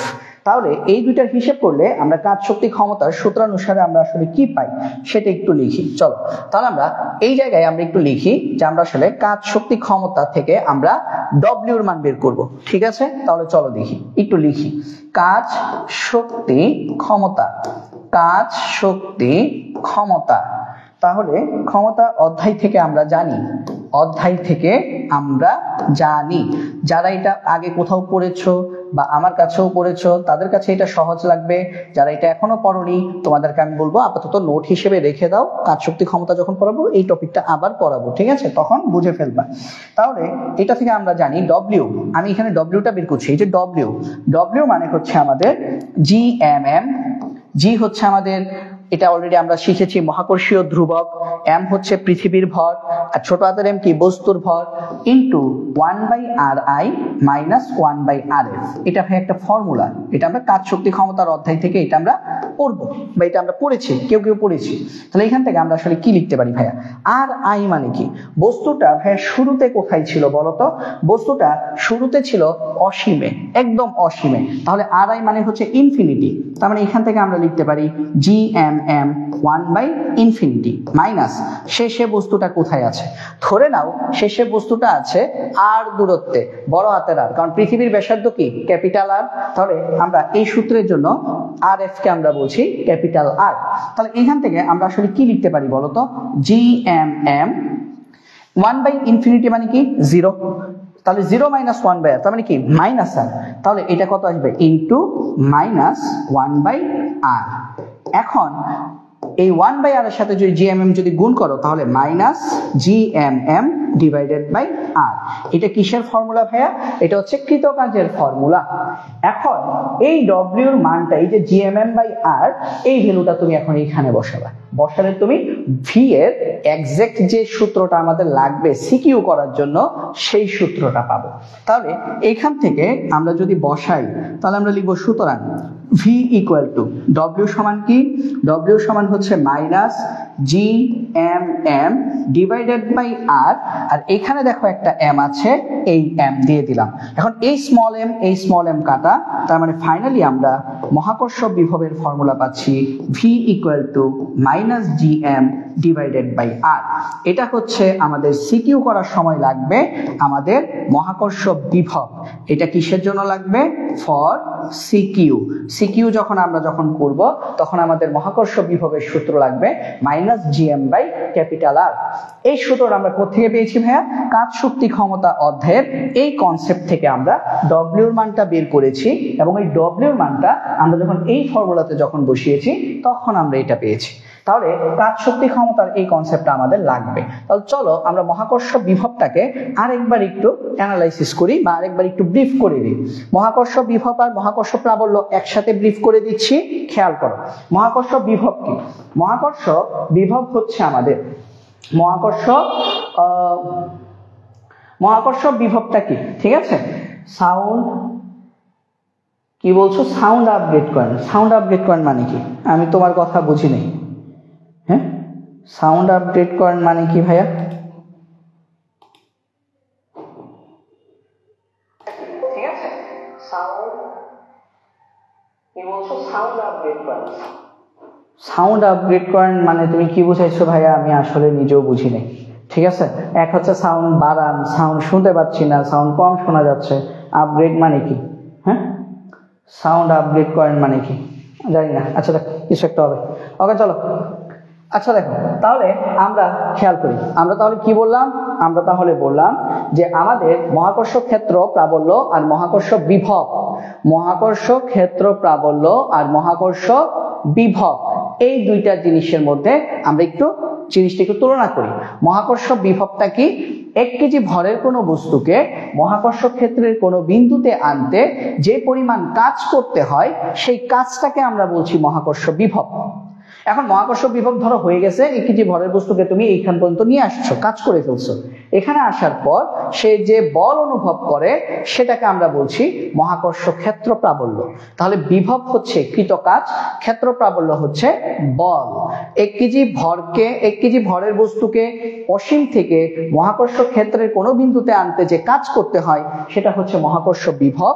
[SPEAKER 1] তাহলে এই দুইটার হিসেব করলে আমরা কাজ শক্তি ক্ষমতার সূত্রানুসারে আমরা আসলে কি পাই সেটা একটু লিখি। চলো তাহলে আমরা এই জায়গায় আমরা একটু লিখি যে আমরা আসলে কাজ শক্তি ক্ষমতা থেকে আমরা w এর মান বের করব। ঠিক আছে, তাহলে চলো দেখি, একটু লিখি। কাজ শক্তি ক্ষমতা, কাজ শক্তি ক্ষমতা। তাহলে ক্ষমতা অধ্যায় থেকে আমরা জানি, অধ্যায় থেকে আমরা জানি, যারা এটা আগে কোথাও পড়েছো বা আমার কাছেও পড়েছো তাদের কাছে এটা সহজ লাগবে। যারা এটা এখনো পড়োনি তোমাদেরকে আমি বলবো আপাতত নোট হিসেবে রেখে দাও, কাজ শক্তি ক্ষমতা যখন পড়াবো এই টপিকটা আবার পড়াবো, ঠিক আছে, তখন বুঝে ফেলবা। তাহলে এটা থেকে আমরা জানি w, আমি এখানে wটা বের করছি। এই যে w মানে হচ্ছে আমাদের gmm, g হচ্ছে আমাদের, এটা অলরেডি আমরা শিখেছি, মহাকর্ষীয় ধ্রুবক, m হচ্ছে পৃথিবীর ভর, আর ছোট হাতের m কি? বস্তুর ভর, ইনটু 1/ri মাইনাস 1/rf। এটা ভাই একটা ফর্মুলা, এটা আমরা কাজ শক্তি ক্ষমতার অধ্যায় থেকে এটা আমরা পড়বো বা এটা আমরা পড়েছি, কেউ পড়েছি। তাহলে এখান থেকে আমরা আসলে কি লিখতে পারি ভাইয়া? আর আই মানে কি? বস্তুটা ভাইয়া শুরুতে কোথায় ছিল বলতো? বস্তুটা শুরুতে ছিল অসীমে, একদম অসীমে। তাহলে আর আই মানে হচ্ছে ইনফিনিটি। তার মানে এখান থেকে আমরা লিখতে পারি gmm 1/∞ মাইনাস শেষে বস্তুটা কোথায় আছে? ধরে নাও শেষে বস্তুটা আছে আর দূরত্বে, বড় হাতের আর, কারণ পৃথিবীর ব্যাসার্ধ কি? Capital R. তাহলে আমরা এই সূত্রের জন্য আর এফ কে আমরা বলছি ক্যাপিটাল আর। তাহলে এখান থেকে আমরা আসলে কি লিখতে পারি বলতো? gmm 1/∞ মানে কি? 0। তাহলে 0 মাইনাস 1/r তার মানে কি? মাইনাস আর। তাহলে এটা কত আসবে? Into minus 1/r। এখন এই 1/r এর সাথে যদি gmm যদি গুণ করো তাহলে minus gmm divided by r। এটা কিসের ফর্মুলা ভাইয়া? এটা হচ্ছে কৃতকাজের ফর্মুলা। এখন এই w এর মানটা, এই যে gmm/r, এই ভ্যালুটা তুমি এখন এইখানে বসাবা। বসালে তুমি v এর এক্সাক্ট যে সূত্রটা আমাদের লাগবে সিকিউ করার জন্য সেই সূত্রটা পাবো। তাহলে এইখান থেকে আমরা যদি বসাই তাহলে আমরা লিখব সুতরাং v ইকুয়াল টু w সমান কি? w সমান হচ্ছে minus gmm divided by r, আর এখানে দেখো একটা m আছে, এই m দিয়ে দিলাম। এখন এই স্মল m কাটা, তার মানে ফাইনালি আমরা মহাকর্ষ বিভবের ফর্মুলা পাচ্ছি v equal to minus gm divided by r। এটা হচ্ছে আমাদের সিকিউ করার সময় লাগবে আমাদের মহাকর্ষ বিভব। এটা কিসের জন্য লাগবে? For CQ. সিকিউ যখন আমরা করব তখন আমাদের মহাকর্ষ বিভবের সূত্র লাগবে minus gm by capital R. এই সূত্রটা আমরা কোথা থেকে পেয়েছি ভাইয়া? কাজ শক্তি ক্ষমতা অধ্যায়ের এই কনসেপ্ট থেকে আমরা w এর মানটা বের করেছি, এবং এই w এর মানটা আমরা যখন এই ফর্মুলাতে বসিয়েছি তখন আমরা এটা পেয়েছি। তাহলে কাজ শক্তি ক্ষমতার এই কনসেপ্টটা আমাদের লাগবে। তাহলে চলো আমরা মহাকর্ষ বিভবটাকে আরেকবার একটু অ্যানালাইসিস করি বা আরেকবার একটু ব্রিফ করে দিই। মহাকর্ষ বিভব আর মহাকর্ষ প্রাবল্য একসাথে ব্রিফ করে দিচ্ছি, খেয়াল করো। মহাকর্ষ বিভব কি? মহাকর্ষ বিভব হচ্ছে আমাদের মহাকর্ষ বিভবটা কি? ঠিক আছে, সাউন্ড কি বলছো? সাউন্ড আপগ্রেড করেন। সাউন্ড আপগ্রেড করেন মানে কি? আমি তোমার কথা বুঝি নাই। হ্যাঁ, সাউন্ড আপগ্রেড করেন মানে কি ভাইয়া? ঠিক আছে, সাউন্ড কি বলছো? সাউন্ড আপগ্রেড করেন। সাউন্ড আপগ্রেড করেন মানে তুমি কি বুঝাইছো ভাইয়া? আমি আসলে নিজেও বুঝি নাই। ঠিক আছে, এক হচ্ছে সাউন্ড বাড়ান, সাউন্ড শুনতে পাচ্ছি না, সাউন্ড কম শোনা যাচ্ছে। আপগ্রেড মানে কি? হ্যাঁ, সাউন্ড আপগ্রেড করেন মানে কি জানি না। আচ্ছা দেখ, কিছু একটা হবে। ওকে চলো। আচ্ছা দেখো, তাহলে আমরা খেয়াল করি, আমরা তাহলে কি বললাম? আমরা তাহলে বললাম যে আমাদের মহাকর্ষ ক্ষেত্র প্রাবল্য আর মহাকর্ষ বিভব, মহাকর্ষ ক্ষেত্র প্রাবল্য আর মহাকর্ষ বিভব, এই দুইটা জিনিসের মধ্যে আমরা একটু জিনিসটা একটু তুলনা করি। মহাকর্ষ বিভবটা কি? 1 কেজি ভরের কোনো বস্তুকে মহাকর্ষ ক্ষেত্রের কোনো বিন্দুতে আনতে যে পরিমাণ কাজ করতে হয়, সেই কাজটাকে আমরা বলছি মহাকর্ষ বিভব। এখন মহাকর্ষ বিভব ধরো হয়ে গেছে, 1 কেজি ভরের বস্তুকে তুমি এইখান পর্যন্ত নিয়ে আসছো, কাজ করে ফেলছো। এখানে আসার পর সে যে বল অনুভব করে সেটাকে আমরা বলছি মহাকর্ষ ক্ষেত্র প্রাবল্য। তাহলে বিভব হচ্ছে কৃত কাজ, ক্ষেত্র প্রাবল্য হচ্ছে বল। 1 কেজি ভরের বস্তুকে অসীম থেকে মহাকর্ষ ক্ষেত্রের কোনো বিন্দুতে আনতে যে কাজ করতে হয় সেটা হচ্ছে মহাকর্ষ বিভব।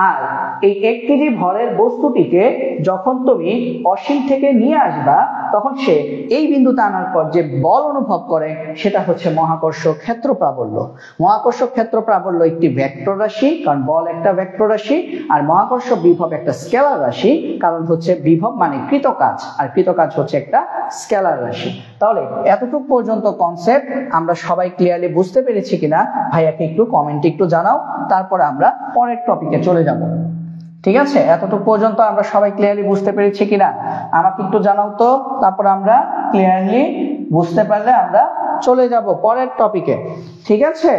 [SPEAKER 1] আর এই 1 কেজি ভরের বস্তুটিকে যখন তুমি অসীম থেকে নিয়ে আসবা, তখন সে এই বিন্দুতে আনার পর যে বল অনুভব করে সেটা হচ্ছে মহাকর্ষ ক্ষেত্র প্রাবল্য। মহাকর্ষ ক্ষেত্র প্রাবল্য একটি ভেক্টর রাশি, কারণ বল একটা ভেক্টর রাশি, আর মহাকর্ষ বিভব একটা স্কেলার রাশি, কারণ হচ্ছে বিভব মানে কৃত কাজ, আর কৃত কাজ হচ্ছে একটা স্কেলার রাশি। তাহলে এতটুকু পর্যন্ত কনসেপ্ট আমরা সবাই ক্লিয়ারলি বুঝতে পেরেছি কিনা ভাইয়াকে একটু কমেন্টে একটু জানাও, তারপর আমরা পরের টপিকে চলে যাব। ঠিক আছে, এতটুকু পর্যন্ত আমরা সবাই ক্লিয়ারলি বুঝতে পেরেছি কিনা আমাকে একটু জানাও তো, তারপর আমরা ক্লিয়ারলি বুঝতে পারলে আমরা চলে যাব পরের টপিকে। ঠিক আছে,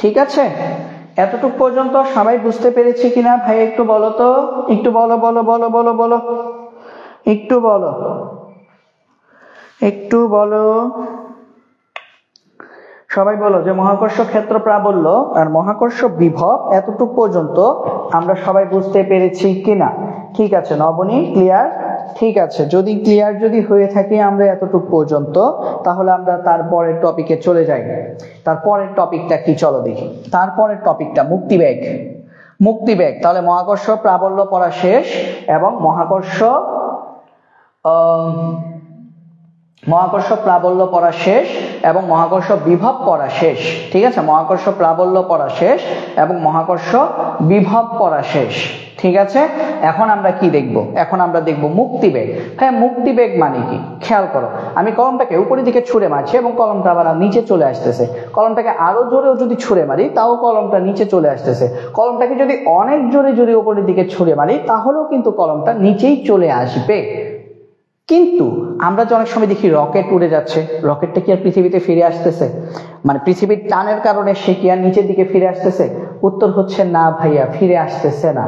[SPEAKER 1] ঠিক আছে, এতটুকু পর্যন্ত সবাই বুঝতে পেরেছি কিনা ভাই একটু বলো তো, একটু বলো বলো বলো বলো বলো, একটু বলো, একটু বলো, সবাই বলো যে মহাকর্ষ ক্ষেত্র প্রাবল্য আর মহাকর্ষ বিভব এতটুকু পর্যন্ত আমরা সবাই বুঝতে পেরেছি কিনা। ঠিক আছে নবনী, ক্লিয়ার? ঠিক আছে, যদি ক্লিয়ার যদি হয়ে থাকে আমরা এতটুকু পর্যন্ত, তাহলে আমরা তারপরের টপিকে চলে যাই। তারপরের টপিকটা কি চলো দেখি। তারপরের টপিকটা মুক্তিবেগ। মুক্তিবেগ, তাহলে মহাকর্ষ প্রাবল্য পড়া শেষ এবং মহাকর্ষ প্রাবল্য পড়া শেষ এবং মহাকর্ষ বিভব পড়া শেষ। ঠিক আছে, মহাকর্ষ প্রাবল্য পড়া শেষ এবং মহাকর্ষ বিভব পড়া শেষ। ঠিক আছে, এখন আমরা কি দেখব? এখন আমরা দেখব মুক্তিবেগ। হ্যাঁ, মুক্তিবেগ মানে কি খেয়াল করো, আমি কলমটাকে উপরের দিকে ছুঁড়ে মারছি এবং কলমটা আবার নিচে চলে আসতেছে। কলমটাকে আরো জোরেও যদি ছুঁড়ে মারি তাও কলমটা নিচে চলে আসতেছে। কলমটাকে যদি অনেক জোরে জোরে উপরের দিকে ছুঁড়ে মারি তাহলেও কিন্তু কলমটা নিচেই চলে আসবে। কিন্তু আমরা যে অনেক সময় দেখি রকেট উড়ে যাচ্ছে, রকেটটা কি আর পৃথিবীতে ফিরে আসতেছে? মানে পৃথিবীর টানের কারণে সে কি আর নিচের দিকে ফিরে আসতেছে? উত্তর হচ্ছে না ভাইয়া, ফিরে আসতেছে না।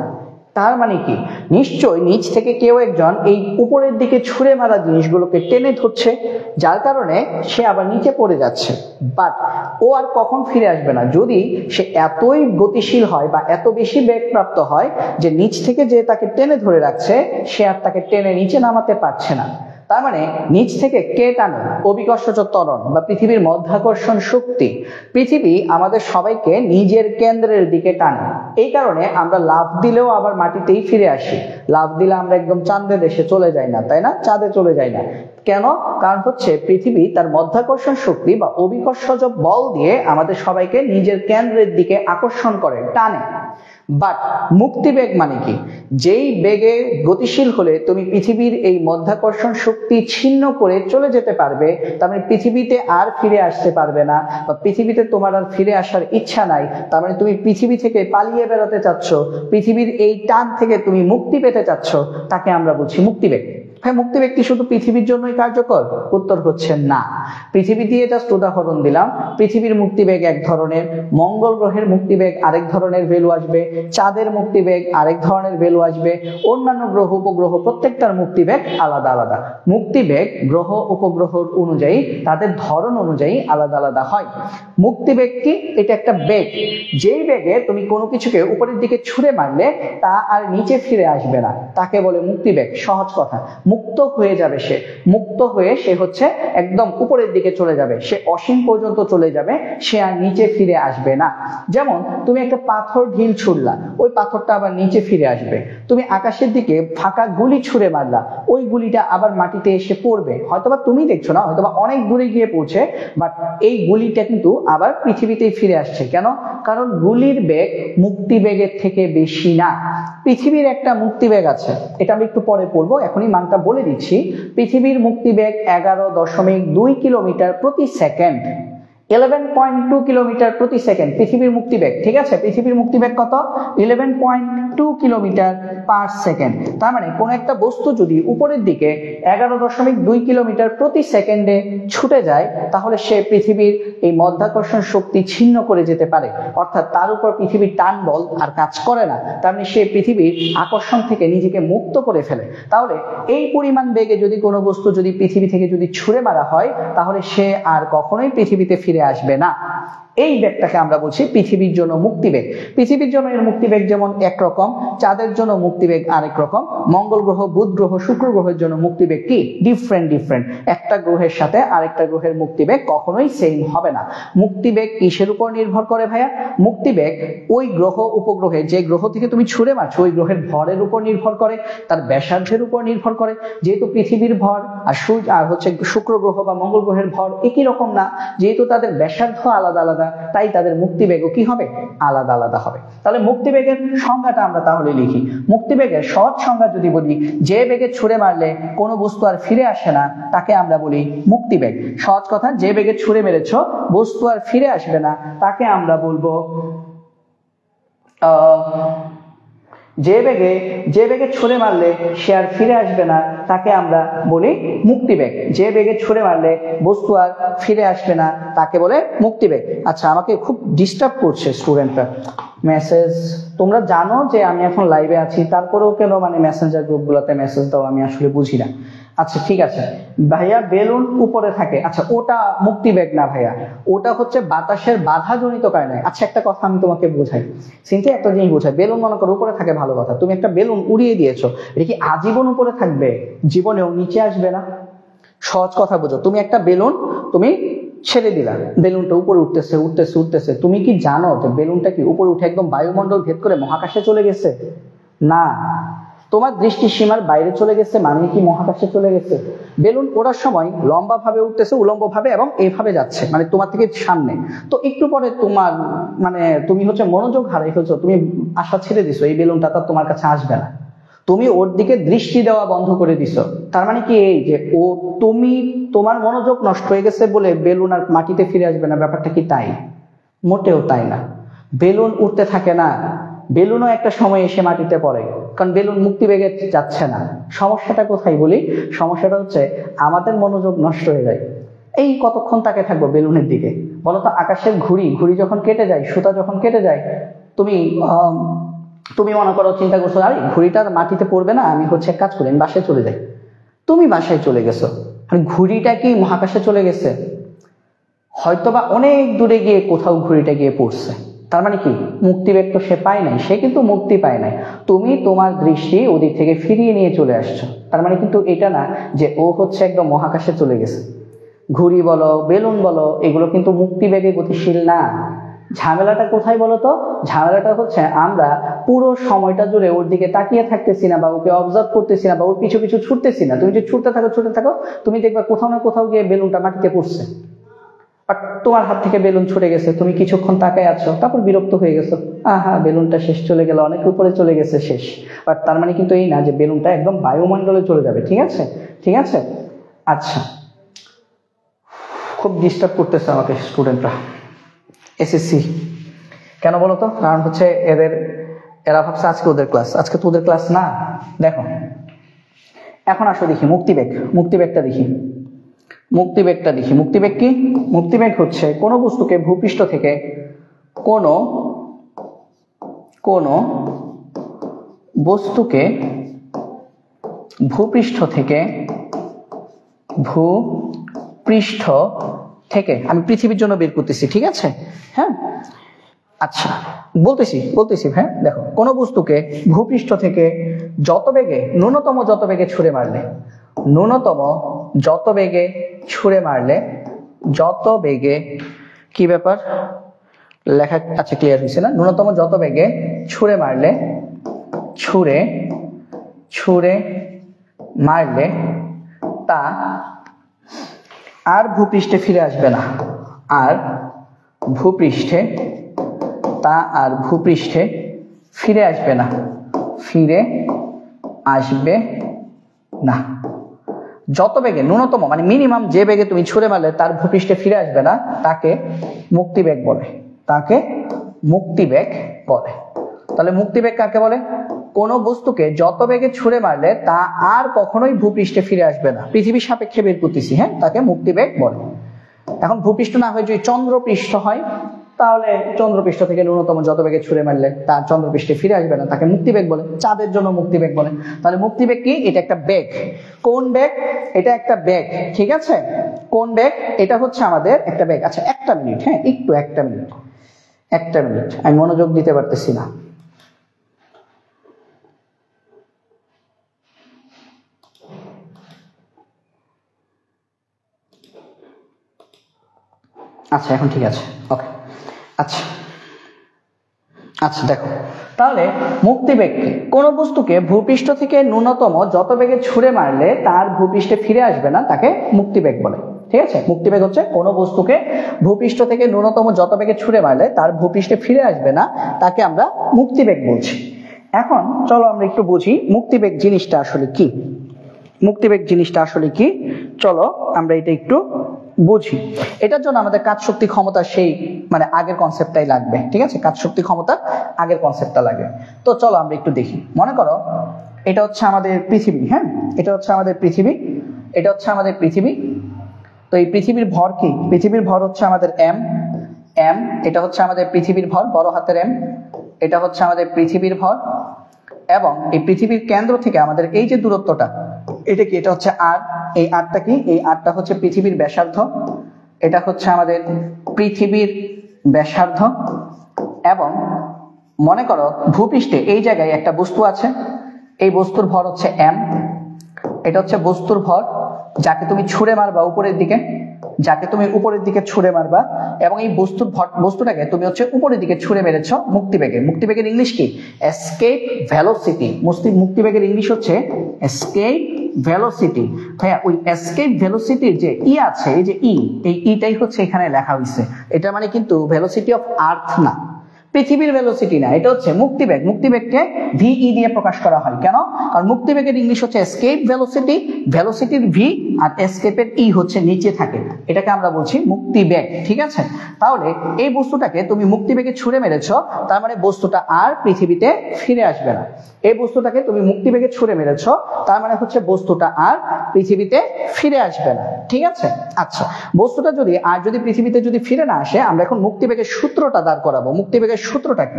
[SPEAKER 1] তার মানে কি, নিশ্চয়ই নিচ থেকে কেউ একজন এই উপরের দিকে ছুঁড়ে মারা জিনিসগুলোকে টেনে ধরছে, যার কারণে সে আবার নিচে পড়ে যাচ্ছে। বাট ও আর কখন ফিরে আসবে না, যদি সে এতই গতিশীল হয় বা এত বেশি বেগপ্রাপ্ত হয় যে নিচ থেকে যে তাকে টেনে ধরে রাখছে সে আর তাকে টেনে নিচে নামাতে পারছে না। তার মানে নিচ থেকে কে টানে? অভিকর্ষজ ত্বরণ বা পৃথিবীর মধ্যাকর্ষণ শক্তি। পৃথিবী আমাদের সবাইকে নিজের কেন্দ্রের দিকে টানে। এই কারণে আমরা লাফ দিলেও আবার মাটিতেই ফিরে আসি। লাফ দিলে আমরা একদম চাঁদের দেশে চলে যাই না, তাই না? চাঁদে চলে যাই না কেন? কারণ হচ্ছে পৃথিবী তার মধ্যাকর্ষণ শক্তি বা অভিকর্ষজ বল দিয়ে আমাদের সবাইকে নিজের কেন্দ্রের দিকে আকর্ষণ করে, টানে। বাট মুক্তিবেগ মানে কি? যেই বেগে গতিশীল হলে তুমি পৃথিবীর এই মাধ্যাকর্ষণ শক্তি ছিন্ন করে চলে যেতে পারবে, তার মানে পৃথিবীতে আর ফিরে আসতে পারবে না, বা পৃথিবীতে তোমার আর ফিরে আসার ইচ্ছা নাই, তার মানে তুমি পৃথিবী থেকে পালিয়ে বেরোতে চাচ্ছ, পৃথিবীর এই টান থেকে তুমি মুক্তি পেতে চাচ্ছ, তাকে আমরা বলছি মুক্তিবেগ। হ্যাঁ, মুক্তিবেগ কি শুধু পৃথিবীর জন্যই কার্যকর? উত্তর হচ্ছে না। পৃথিবী দিয়ে জাস্ট উদাহরণ দিলাম। পৃথিবীর মুক্তিবেগ এক ধরনের, মঙ্গল গ্রহের মুক্তিবেগ আরেক ধরনের ভ্যালু আসবে, চাঁদের মুক্তিবেগ আরেক ধরনের ভ্যালু আসবে, অন্যান্য গ্রহ উপগ্রহ প্রত্যেকটার মুক্তিবেগ আলাদা আলাদা। মুক্তিবেগ গ্রহ উপগ্রহ অনুযায়ী, তাদের ধরন অনুযায়ী আলাদা আলাদা হয়। মুক্তিবেগ কি? এটা একটা বেগ, যেই বেগে তুমি কোনো কিছুকে উপরের দিকে ছুঁড়ে মারলে তা আর নিচে ফিরে আসবে না, তাকে বলে মুক্তিবেগ। সহজ কথা, মুক্ত হয়ে যাবে সে, মুক্ত হয়ে সে হচ্ছে একদম উপরের দিকে চলে যাবে, সে অসীম পর্যন্ত চলে যাবে, সে আর নিচে ফিরে আসবে না। যেমন তুমি একটা পাথর ঢিল ছুড়লা, ওই পাথরটা আবার নিচে ফিরে আসবে। তুমি আকাশের দিকে ফাঁকা গুলি ছুঁড়ে মারলা, ওই গুলিটা আবার মাটিতে এসে পড়বে, হয়তোবা তুমি দেখছো না, হয়তোবা অনেক দূরে গিয়ে পড়ছে, বাট এই গুলিটা কিন্তু আবার পৃথিবীতেই ফিরে আসছে। কেন? কারণ গুলির বেগ মুক্তিবেগের থেকে বেশি না। পৃথিবীর একটা মুক্তিবেগ আছে, এটা আমি একটু পরে পড়বো, এখনই মানটা বলে দিচ্ছি। পৃথিবীর মুক্তিবেগ 11.2 কিলোমিটার প্রতি সেকেন্ড, 11.2 কিলোমিটার প্রতি সেকেন্ড পৃথিবীর মুক্তিবেগ। ঠিক আছে, পৃথিবীর মুক্তিবেগ কত? 11.2 কিলোমিটার পার সেকেন্ড। তার মানে কোন একটা বস্তু যদি উপরের দিকে 11.2 কিলোমিটার প্রতি সেকেন্ডে ছুটে যায়, তাহলে সে পৃথিবীর এই মাধ্যাকর্ষণ শক্তি ছিন্ন করে যেতে পারে, অর্থাৎ তার উপর পৃথিবীর টান বল আর কাজ করে না, তার মানে সে পৃথিবীর আকর্ষণ থেকে নিজেকে মুক্ত করে ফেলে। তাহলে এই পরিমাণ বেগে যদি কোনো বস্তু যদি পৃথিবী থেকে যদি ছুঁড়ে মারা হয়, তাহলে সে আর কখনোই পৃথিবীতে ফিরে আসবে না। এই বেগটাকে আমরা বলছি পৃথিবীর জন্য মুক্তিবেগ। পৃথিবীর জন্য এর মুক্তিবেগ যেমন একরকম, চাঁদের জন্য মুক্তিবেগ আরেক রকম, মঙ্গল গ্রহ, বুধ গ্রহ, শুক্র গ্রহের জন্য মুক্তিবেগ কি ডিফারেন্ট। একটা গ্রহের সাথে আরেকটা গ্রহের মুক্তিবেগ কখনোই সেম হবে না। মুক্তিবেগ কিসের উপর নির্ভর করে ভাইয়া? মুক্তিবেগ ওই গ্রহ উপগ্রহে, যে গ্রহ থেকে তুমি ছুঁড়ে মারছো, ওই গ্রহের ভরের উপর নির্ভর করে, তার ব্যাসার্ধের উপর নির্ভর করে। যেহেতু পৃথিবীর ভর আর সূর্য আর হচ্ছে শুক্র গ্রহ বা মঙ্গল গ্রহের ভর একই রকম না, যেহেতু তাদের ব্যাসার্ধ আলাদা আলাদা, তাই তাদের মুক্তিবেগও কি হবে? আলাদা আলাদা হবে। তাহলে মুক্তিবেগের সংজ্ঞাটা আমরা তাহলে লিখি। মুক্তিবেগের সহজ সংজ্ঞা যদি বলি, যে বেগে ছুঁড়ে মারলে কোনো বস্তু আর ফিরে আসে না, তাকে আমরা বলি মুক্তিবেগ। সহজ কথা, যে বেগে ছুঁড়ে মেরেছ বস্তু আর ফিরে আসবে না, তাকে আমরা বলবো যে বেগে ছুঁড়ে মারলে সে আর ফিরে আসবে না, তাকে আমরা বলি মুক্তিবেগ। যে বেগে ছুঁড়ে মারলে বস্তু আর ফিরে আসবে না, তাকে বলে মুক্তিবেগ। আচ্ছা, আমাকে খুব ডিস্টার্ব করছে স্টুডেন্টরা, মেসেজ। তোমরা জানো যে আমি এখন লাইভে আছি, তারপরেও কেন মানে মেসেঞ্জার গ্রুপগুলোতে মেসেজ দাও, আমি আসলে বুঝি না। আচ্ছা ঠিক আছে ভাইয়া, বেলুন উপরে থাকে, আচ্ছা ওটা মুক্তিবেগ না ভাইয়া, ওটা হচ্ছে বাতাসের বাধাজনিত কারণে। আচ্ছা একটা কথা আমি তোমাকে বোঝাই, সিনথিয়া একটা জিনিস বোঝাই। বেলুন মনে করো উপরে থাকে, ভালো কথা, তুমি একটা বেলুন উড়িয়ে দিয়েছো, এটা কি আজীবন উপরে থাকবে? জীবনেও নিচে আসবে না। সহজ কথা বোঝো, তুমি একটা বেলুন তুমি ছেড়ে দিলা, বেলুনটা উপরে উঠতেছে উঠতেছে উঠতেছে, তুমি কি জানো যে বেলুনটা কি উপরে উঠে একদম বায়ুমণ্ডল ভেদ করে মহাকাশে চলে গেছে? না, তোমার দৃষ্টি সীমার বাইরে চলে গেছে, মানে কি মহাকাশে চলে গেছে? বেলুন ওড়ার সময় লম্বা ভাবে উঠতেছে, উলম্ব ভাবে, এবং এইভাবে যাচ্ছে, মানে তোমার থেকে সামনে। তো একটু পরে তোমার মানে তুমি হচ্ছে মনোযোগ হারাই ফেলছো, তুমি আশা ছেড়ে দিছো, এই বেলুনটা তো তোমার কাছে আসবে না, তুমি ওর দিকে দৃষ্টি দেওয়া বন্ধ করে দিছো। তার মানে কি এই যে ও তুমি তোমার মনোযোগ নষ্ট হয়ে গেছে বলে বেলুন আর মাটিতে ফিরে আসবে না, ব্যাপারটা কি তাই? মোটেও তাই না। বেলুন উঠতে থাকে না, বেলুনও একটা সময় এসে মাটিতে পড়ে, কারণ বেলুন মুক্তিবেগে যাচ্ছে না। সমস্যাটা কোথায় বলি? সমস্যাটা হচ্ছে আমাদের মনোযোগ নষ্ট হয়ে যায়। এই কতক্ষণ তাকে থাকবো বেলুনের দিকে বলতো? আকাশের ঘুড়ি যখন কেটে যায়, সুতা যখন কেটে যায়, তুমি মনে করো চিন্তা করছো, আরে ঘুড়িটা মাটিতে পড়বে না, আমি হচ্ছে এক কাজ করি, আমি বাসায় চলে যাই। তুমি বাসায় চলে গেছো, ঘুড়িটা কি মহাকাশে চলে গেছে? হয়তোবা অনেক দূরে গিয়ে কোথাও ঘুড়িটা গিয়ে পড়ছে। তার মানে কি মুক্তিবেগ তো সে পায় নাই, সে কিন্তু মুক্তি পায় নাই, তুমি তোমার দৃষ্টি ওদিক থেকে ফিরিয়ে নিয়ে চলে আসছো। তার মানে কিন্তু এটা না যে ও হচ্ছে একদম মহাকাশে চলে গেছে। ঘুড়ি বলো, বেলুন বলো, এগুলো কিন্তু মুক্তিবেগে গতিশীল না। ঝামেলাটা কোথায় বলতো? ঝামেলাটা হচ্ছে আমরা পুরো সময়টা জুড়ে ওর দিকে তাকিয়ে থাকতেছি না, বা ওকে অবজার্ভ করতেছি না, বা ওর পিছু পিছু ছুটতেছি না। তুমি যে ছুটতে থাকো, তুমি দেখবা কোথাও না কোথাও গিয়ে বেলুনটা মাটিতে পড়ছে, বাট তোমার হাত থেকে বেলুন ছুটে গেছে, তুমি কিছুক্ষণ তাকায় আছো, তারপর বিরক্ত হয়ে গেছো, আহা বেলুনটা শেষ, চলে গেল, অনেক উপরে চলে গেছে, শেষ। বাট তার মানে কিন্তু এই না যে বেলুনটা একদম বায়ুমণ্ডলে চলে যাবে। ঠিক আছে, ঠিক আছে। আচ্ছা, খুব ডিস্টার্ব করতেছে আমাকে স্টুডেন্টরা। এসএসসি কেন বলো তো? কারণ হচ্ছে এরা ভাবছে আজকে ওদের ক্লাস, আজকে তো ওদের ক্লাস না। দেখো এখন আসো দেখি মুক্তিবেগ, মুক্তিবেগটা দেখি, মুক্তিবেগটা দেখি। মুক্তিবেগ কি? মুক্তিবেগ হচ্ছে কোনো বস্তুকে ভূপৃষ্ঠ থেকে কোনো বস্তুকে ভূপৃষ্ঠ থেকে আমি পৃথিবীর জন্য বের করতেছি। ঠিক আছে, হ্যাঁ। আচ্ছা, বলতেছি ভাই, দেখো কোনো বস্তুকে ভূপৃষ্ঠ থেকে ন্যূনতম যত বেগে ছুঁড়ে মারলে, যত বেগে কি ব্যাপার লেখা? আচ্ছা, ক্লিয়ার হয়েছে না? ন্যূনতম যত বেগে ছুঁড়ে মারলে তা আর ভূপৃষ্ঠে ফিরে আসবে না, ফিরে আসবে না। যত বেগে, ন্যূনতম মানে মিনিমাম যে বেগে তুমি ছুঁড়ে মারলে তার ভূপৃষ্ঠে ফিরে আসবে না, তাকে মুক্তিবেগ বলে। তাহলে মুক্তিবেগ কাকে বলে? কোন বস্তুকে যত বেগে ছুঁড়ে মারলে তা আর কখনোই ভূপৃষ্ঠে ফিরে আসবে না, পৃথিবীর সাপেক্ষে বের করতেছি, হ্যাঁ, তাকে মুক্তিবেগ বলে। এখন ভূপৃষ্ঠ না হয় যদি চন্দ্রপৃষ্ঠ হয়, তাহলে চন্দ্রপৃষ্ঠ থেকে ন্যূনতম যত বেগে ছুঁড়ে মারলে তার চন্দ্রপৃষ্ঠে ফিরে আসবে না, তাকে মুক্তিবেগ বলে। চাঁদের জন্য মুক্তিবেগ বলে। তাহলে মুক্তিবেগ কি? এটা একটা বেগ। কোন বেগ? এটা একটা বেগ। ঠিক আছে, কোন বেগ? এটা হচ্ছে আমাদের একটা বেগ। আচ্ছা, একটা মিনিট, হ্যাঁ, একটু একটা মিনিট, আমি মনোযোগ দিতে পারতেছি না। আচ্ছা, এখন ঠিক আছে, ওকে। আচ্ছা দেখো, তাহলে মুক্তিবেগ কি? কোন বস্তুকে ভূপৃষ্ঠ থেকে ন্যূনতম যত বেগে ছুঁড়ে মারলে তার ভূপৃষ্ঠে ফিরে আসবে না, তাকে মুক্তিবেগ বলে। ঠিক আছে, মুক্তিবেগ হচ্ছে কোন বস্তুকে ভূপৃষ্ঠ থেকে ন্যূনতম যত বেগে ছুঁড়ে মারলে তার ভূপৃষ্ঠে ফিরে আসবে না, তাকে আমরা মুক্তিবেগ বলছি। এখন চলো আমরা একটু বুঝি মুক্তিবেগ জিনিসটা আসলে কি। চলো আমরা এটা একটু বুঝি। এটার জন্য আমাদের কাজ শক্তি ক্ষমতা সেই মানে আগের কনসেপ্টটাই লাগবে। ঠিক আছে, কাজ শক্তি ক্ষমতা আগের কনসেপ্টটা লাগবে। তো চলো আমরা একটু দেখি। মনে করো এটা হচ্ছে আমাদের পৃথিবী, হ্যাঁ, এটা হচ্ছে আমাদের পৃথিবী। তো এই পৃথিবীর ভর কি? পৃথিবীর ভর হচ্ছে আমাদের এম। এটা হচ্ছে আমাদের পৃথিবীর ভর, বড় হাতের এম। এটা হচ্ছে আমাদের পৃথিবীর ভর, এবং এই পৃথিবীর কেন্দ্র থেকে আমাদের এই যে দূরত্বটা, এটা কি? এটা হচ্ছে আর। এই আরটা কি? এই আরটা হচ্ছে পৃথিবীর ব্যাসার্ধ। এটা হচ্ছে আমাদের পৃথিবীর ব্যাসার্ধ। এবং মনে করো ভূপৃষ্ঠে এই জায়গায় একটা বস্তু আছে, এই বস্তুর ভর হচ্ছে এম। এটা হচ্ছে বস্তুর ভর, যাকে তুমি ছুঁড়ে মারবা উপরের দিকে, ছুঁড়ে মারবা, এবং এই বস্তুটাকে তুমি হচ্ছে উপরের দিকে ছুঁড়ে মেরেছ মুক্তিবেগে। মুক্তিবেগের ইংলিশ কি? Escape velocity. মুক্তিবেগের ইংলিশ হচ্ছে এসকেপ ভেলোসিটি। ভাইয়া, ওই এসকেপ ভেলোসিটির যে ই আছে, এই যে এই ইটাই হচ্ছে এখানে লেখা হয়েছে। এটা মানে কিন্তু ভেলোসিটি অফ আর্থ না, পৃথিবীর ভেলোসিটি না, এটা হচ্ছে মুক্তিবেগ। মুক্তিবেগকে ভিই দিয়ে প্রকাশ করা হয়। কেন? কারণ মুক্তিবেগের ইংলিশ হচ্ছে এসকেপ ভেলোসিটি, ভেলোসিটির ভি আর এসকেপের ই হচ্ছে নিচে থাকে, এটাকে আমরা বলছি মুক্তিবেগ। ঠিক আছে, তাহলে এই বস্তুটাকে তুমি মুক্তিবেগে ছুঁড়ে মেরেছ, তার মানে বস্তুটা আর পৃথিবীতে ফিরে আসবে না। এই বস্তুটাকে তুমি মুক্তিবেগে ছুঁড়ে মেরেছ, তার মানে হচ্ছে বস্তুটা আর পৃথিবীতে ফিরে আসবে না। ঠিক আছে, আচ্ছা, বস্তুটা যদি পৃথিবীতে ফিরে না আসে, আমরা এখন মুক্তিবেগের সূত্রটা দাঁড় করাবো। মুক্তিবেগের সূত্রটা কি?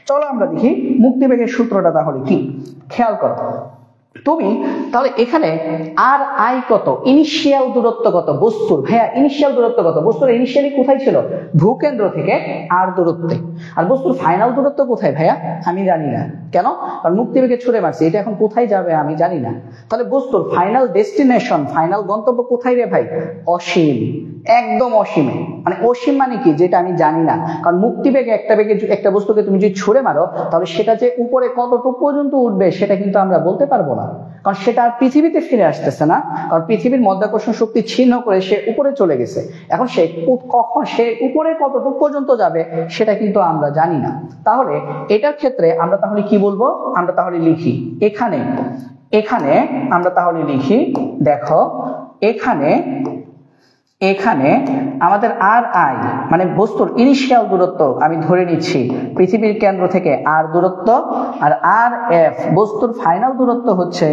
[SPEAKER 1] চলো আমরা দেখি মুক্তিবেগের সূত্রটা তাহলে কি। খেয়াল করো তুমি, তাহলে এখানে আর আই কত? ইনিশিয়াল দূরত্ব কত বস্তুর? ভাইয়া, ইনিশিয়াল দূরত্ব কত বস্তুর? ইনিশিয়ালি কোথায় ছিল? ভূকেন্দ্র থেকে আর দূরত্বে। আর বস্তুর ফাইনাল দূরত্ব কোথায় ভাইয়া? আমি জানি না। কেন? কারণ মুক্তিবেগে ছুঁড়ে মারছি, এটা এখন কোথায় যাবে আমি জানি না। তাহলে বস্তুর ফাইনাল ডেস্টিনেশন, ফাইনাল গন্তব্য কোথায় রে ভাই? অসীম, একদম অসীমে। মানে অসীম মানে কি? যেটা আমি জানি না। কারণ মুক্তিবেগে একটা বস্তুকে তুমি যদি ছুঁড়ে মারো, তাহলে সেটা যে উপরে কতটুকু পর্যন্ত উঠবে সেটা কিন্তু আমরা বলতে পারবো না। না, কারণ সেটা আর পৃথিবীতে ফিরে আসতেছে না, কারণ পৃথিবীর মধ্যাকর্ষণ শক্তি ছিন্ন করে সে উপরে চলে গেছে। এখন সে কখন সে উপরে কতটুকু পর্যন্ত যাবে সেটা কিন্তু আমরা জানি না। তাহলে এটার ক্ষেত্রে আমরা তাহলে কি বলবো, আমরা তাহলে লিখি এখানে আমরা তাহলে লিখি, দেখো এখানে আমাদের আর আই মানে বস্তুর ইনিশিয়াল দূরত্ব আমি ধরে নিচ্ছি পৃথিবীর কেন্দ্র থেকে আর দূরত্ব, আর আর এফ বস্তুর ফাইনাল দূরত্ব হচ্ছে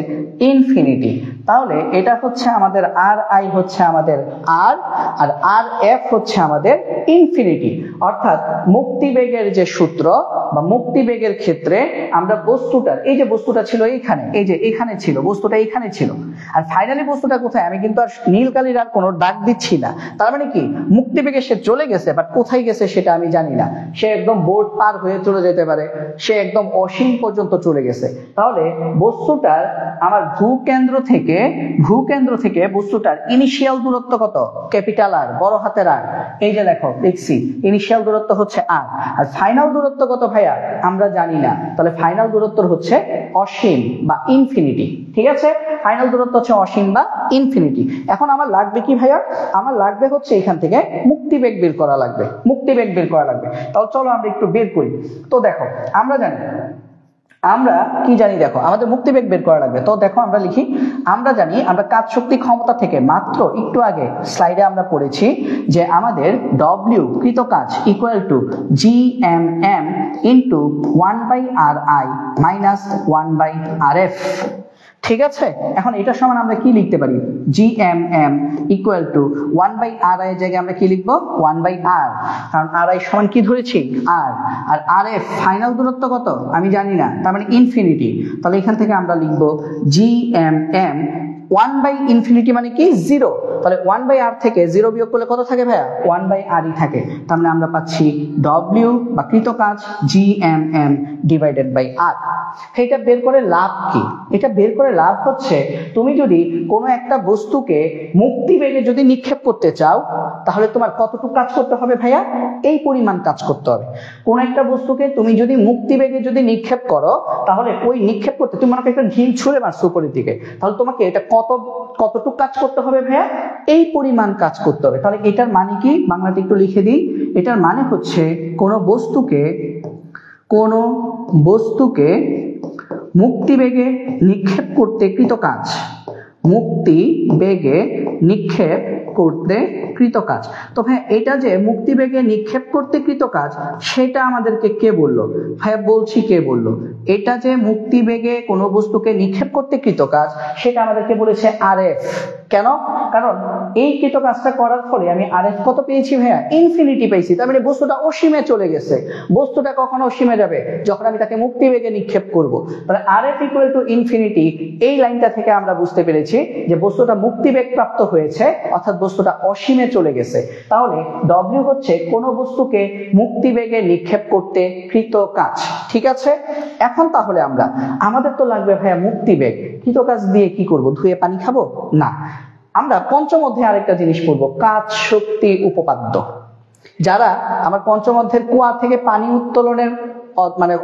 [SPEAKER 1] ইনফিনিটি। তাহলে এটা হচ্ছে আমাদের আর আই হচ্ছে আমাদের আর আর এফ হচ্ছে আমাদের ইনফিনিটি। অর্থাৎ মুক্তিবেগের যে সূত্র বা মুক্তিবেগের ক্ষেত্রে আমরা বস্তুটার, এই যে বস্তুটা ছিল এইখানে, এই যে এখানে ছিল বস্তুটা, এইখানে ছিল, আর ফাইনালি বস্তুটা কোথায় আমি কিন্তু আর নীল কালির আর কোনো দাগ দিচ্ছি না। তার মানে কি মুক্তিবেগে সে চলে গেছে, বাট কোথায় গেছে সেটা আমি জানি না। সে একদম বোর্ড পার হয়ে চলে যেতে পারে, সে একদম অসীম পর্যন্ত চলে গেছে। তাহলে বস্তুটার আমার ভূকেন্দ্র থেকে বস্তুটার ইনিশিয়াল দূরত্ব কত, ক্যাপিটাল আর, বড় হাতের আর, এই যে দেখো লিখছি ইনিশিয়াল দূরত্ব হচ্ছে আর, আর ফাইনাল দূরত্ব কত ভাইয়া আমরা জানি না। তাহলে ফাইনাল দূরত্ব হচ্ছে অসীম বা ইনফিনিটি। ঠিক আছে, ফাইনাল দূরত্ব হচ্ছে অসীম বা ইনফিনিটি। এখন আমার লাগবে কি ভাইয়া, আমার লাগবে হচ্ছে এখান থেকে মুক্তিবেগ বের করা লাগবে, তাহলে চলো আমরা একটু বের করি। তো দেখো আমরা কি জানি, দেখো আমাদের মুক্তিবেগ বের করা লাগবে। তো দেখো আমরা লিখি, আমরা জানি আমরা কাজ শক্তি ক্ষমতা থেকে মাত্র একটু আগে স্লাইডে আমরা পড়েছি যে আমাদের ডব্লিউ কৃত কাজ equal to GMM into 1/RI minus 1/RF। ঠিক আছে, এখন এটা সমান আমরা কি লিখতে পারি, GMM ইকুয়াল টু 1/RI এর জায়গায় আমরা কি লিখবো 1/R, কারণ RI সমান কি ধরেছি আর, আর RF ফাইনাল দূরত্ব কত আমি জানি না, তার মানে ইনফিনিটি। তাহলে এখান থেকে আমরা লিখবো GMM 1/ইনফিনিটি মানে কি 0, তাহলে 1/R থেকে 0 বিয়োগ করলে কত থাকে ভাইয়া 1/Rই থাকে। তার মানে আমরা পাচ্ছি W বা কৃত কাজ GMM ডিভাইডেড বাই R। এটা বের করে লাভ কি, এটা বের করে লাভ হচ্ছে তুমি যদি কোনো একটা বস্তুকে মুক্তিবেগে যদি নিক্ষেপ করতে চাও তাহলে তোমার কতটুকু কাজ করতে হবে ভাইয়া, এই পরিমাণ কাজ করতে হবে। কোন একটা বস্তুকে তুমি যদি মুক্তিবেগে যদি নিক্ষেপ করো তাহলে ওই নিক্ষেপ করতে তুমি মনে করো একটা ঢিল ছুঁড়ে মারছো উপরের দিকে, তাহলে তোমাকে এটা কতটুকু কাজ করতে হবে ভাইয়া, এই পরিমাণ কাজ করতে হবে। তাহলে এটার মানে কি, বাংলাতে একটু লিখে দিই, এটার মানে হচ্ছে কোনো বস্তুকে মুক্তিবেগে নিক্ষেপ করতে কৃত কাজ, মুক্তিবেগে নিক্ষেপ করতে কৃত কাজ। তো ভাই এটা যে মুক্তিবেগে নিক্ষেপ করতে কৃত কাজ সেটা আমাদেরকে কে বললো ভাইয়া, বলছি কে বললো, এটা যে মুক্তিবেগে কোনো বস্তুকে নিক্ষেপ করতে কৃত কাজ সেটা আমাদেরকে বলেছে RF। কেন, কারণ এই কৃত কাজটা করার ফলে আমি RF কত পেয়েছি ভাইয়া, ইনফিনিটি পেয়েছি। তার মানে বস্তুটা অসীমে চলে গেছে। বস্তুটা কখন অসীমে যাবে, যখন আমি তাকে মুক্তিবেগে নিক্ষেপ করব। তাহলে RF ইকুয়াল টু ইনফিনিটি, এই লাইনটা থেকে আমরা বুঝতে পেরেছি যে বস্তুটা মুক্তিবেগ প্রাপ্ত হয়েছে, অর্থাৎ বস্তুটা অসীমে চলে গেছে। তাহলে W হচ্ছে কোন বস্তুকে মুক্তিবেগে নিক্ষেপ করতে কৃত কাজ। ঠিক আছে, এখন তাহলে আমাদের তো লাগবে ভাইয়া মুক্তিবেগ, কৃত কাজ দিয়ে কি করব, ধুয়ে পানি খাবো না, আমরা পঞ্চম অধ্যায়ে আরেকটা জিনিস পড়বো, কাজ শক্তি উপপাদ্য। যারা আমার পঞ্চম অধ্যায়ের কুয়া থেকে পানি উত্তোলনের মানে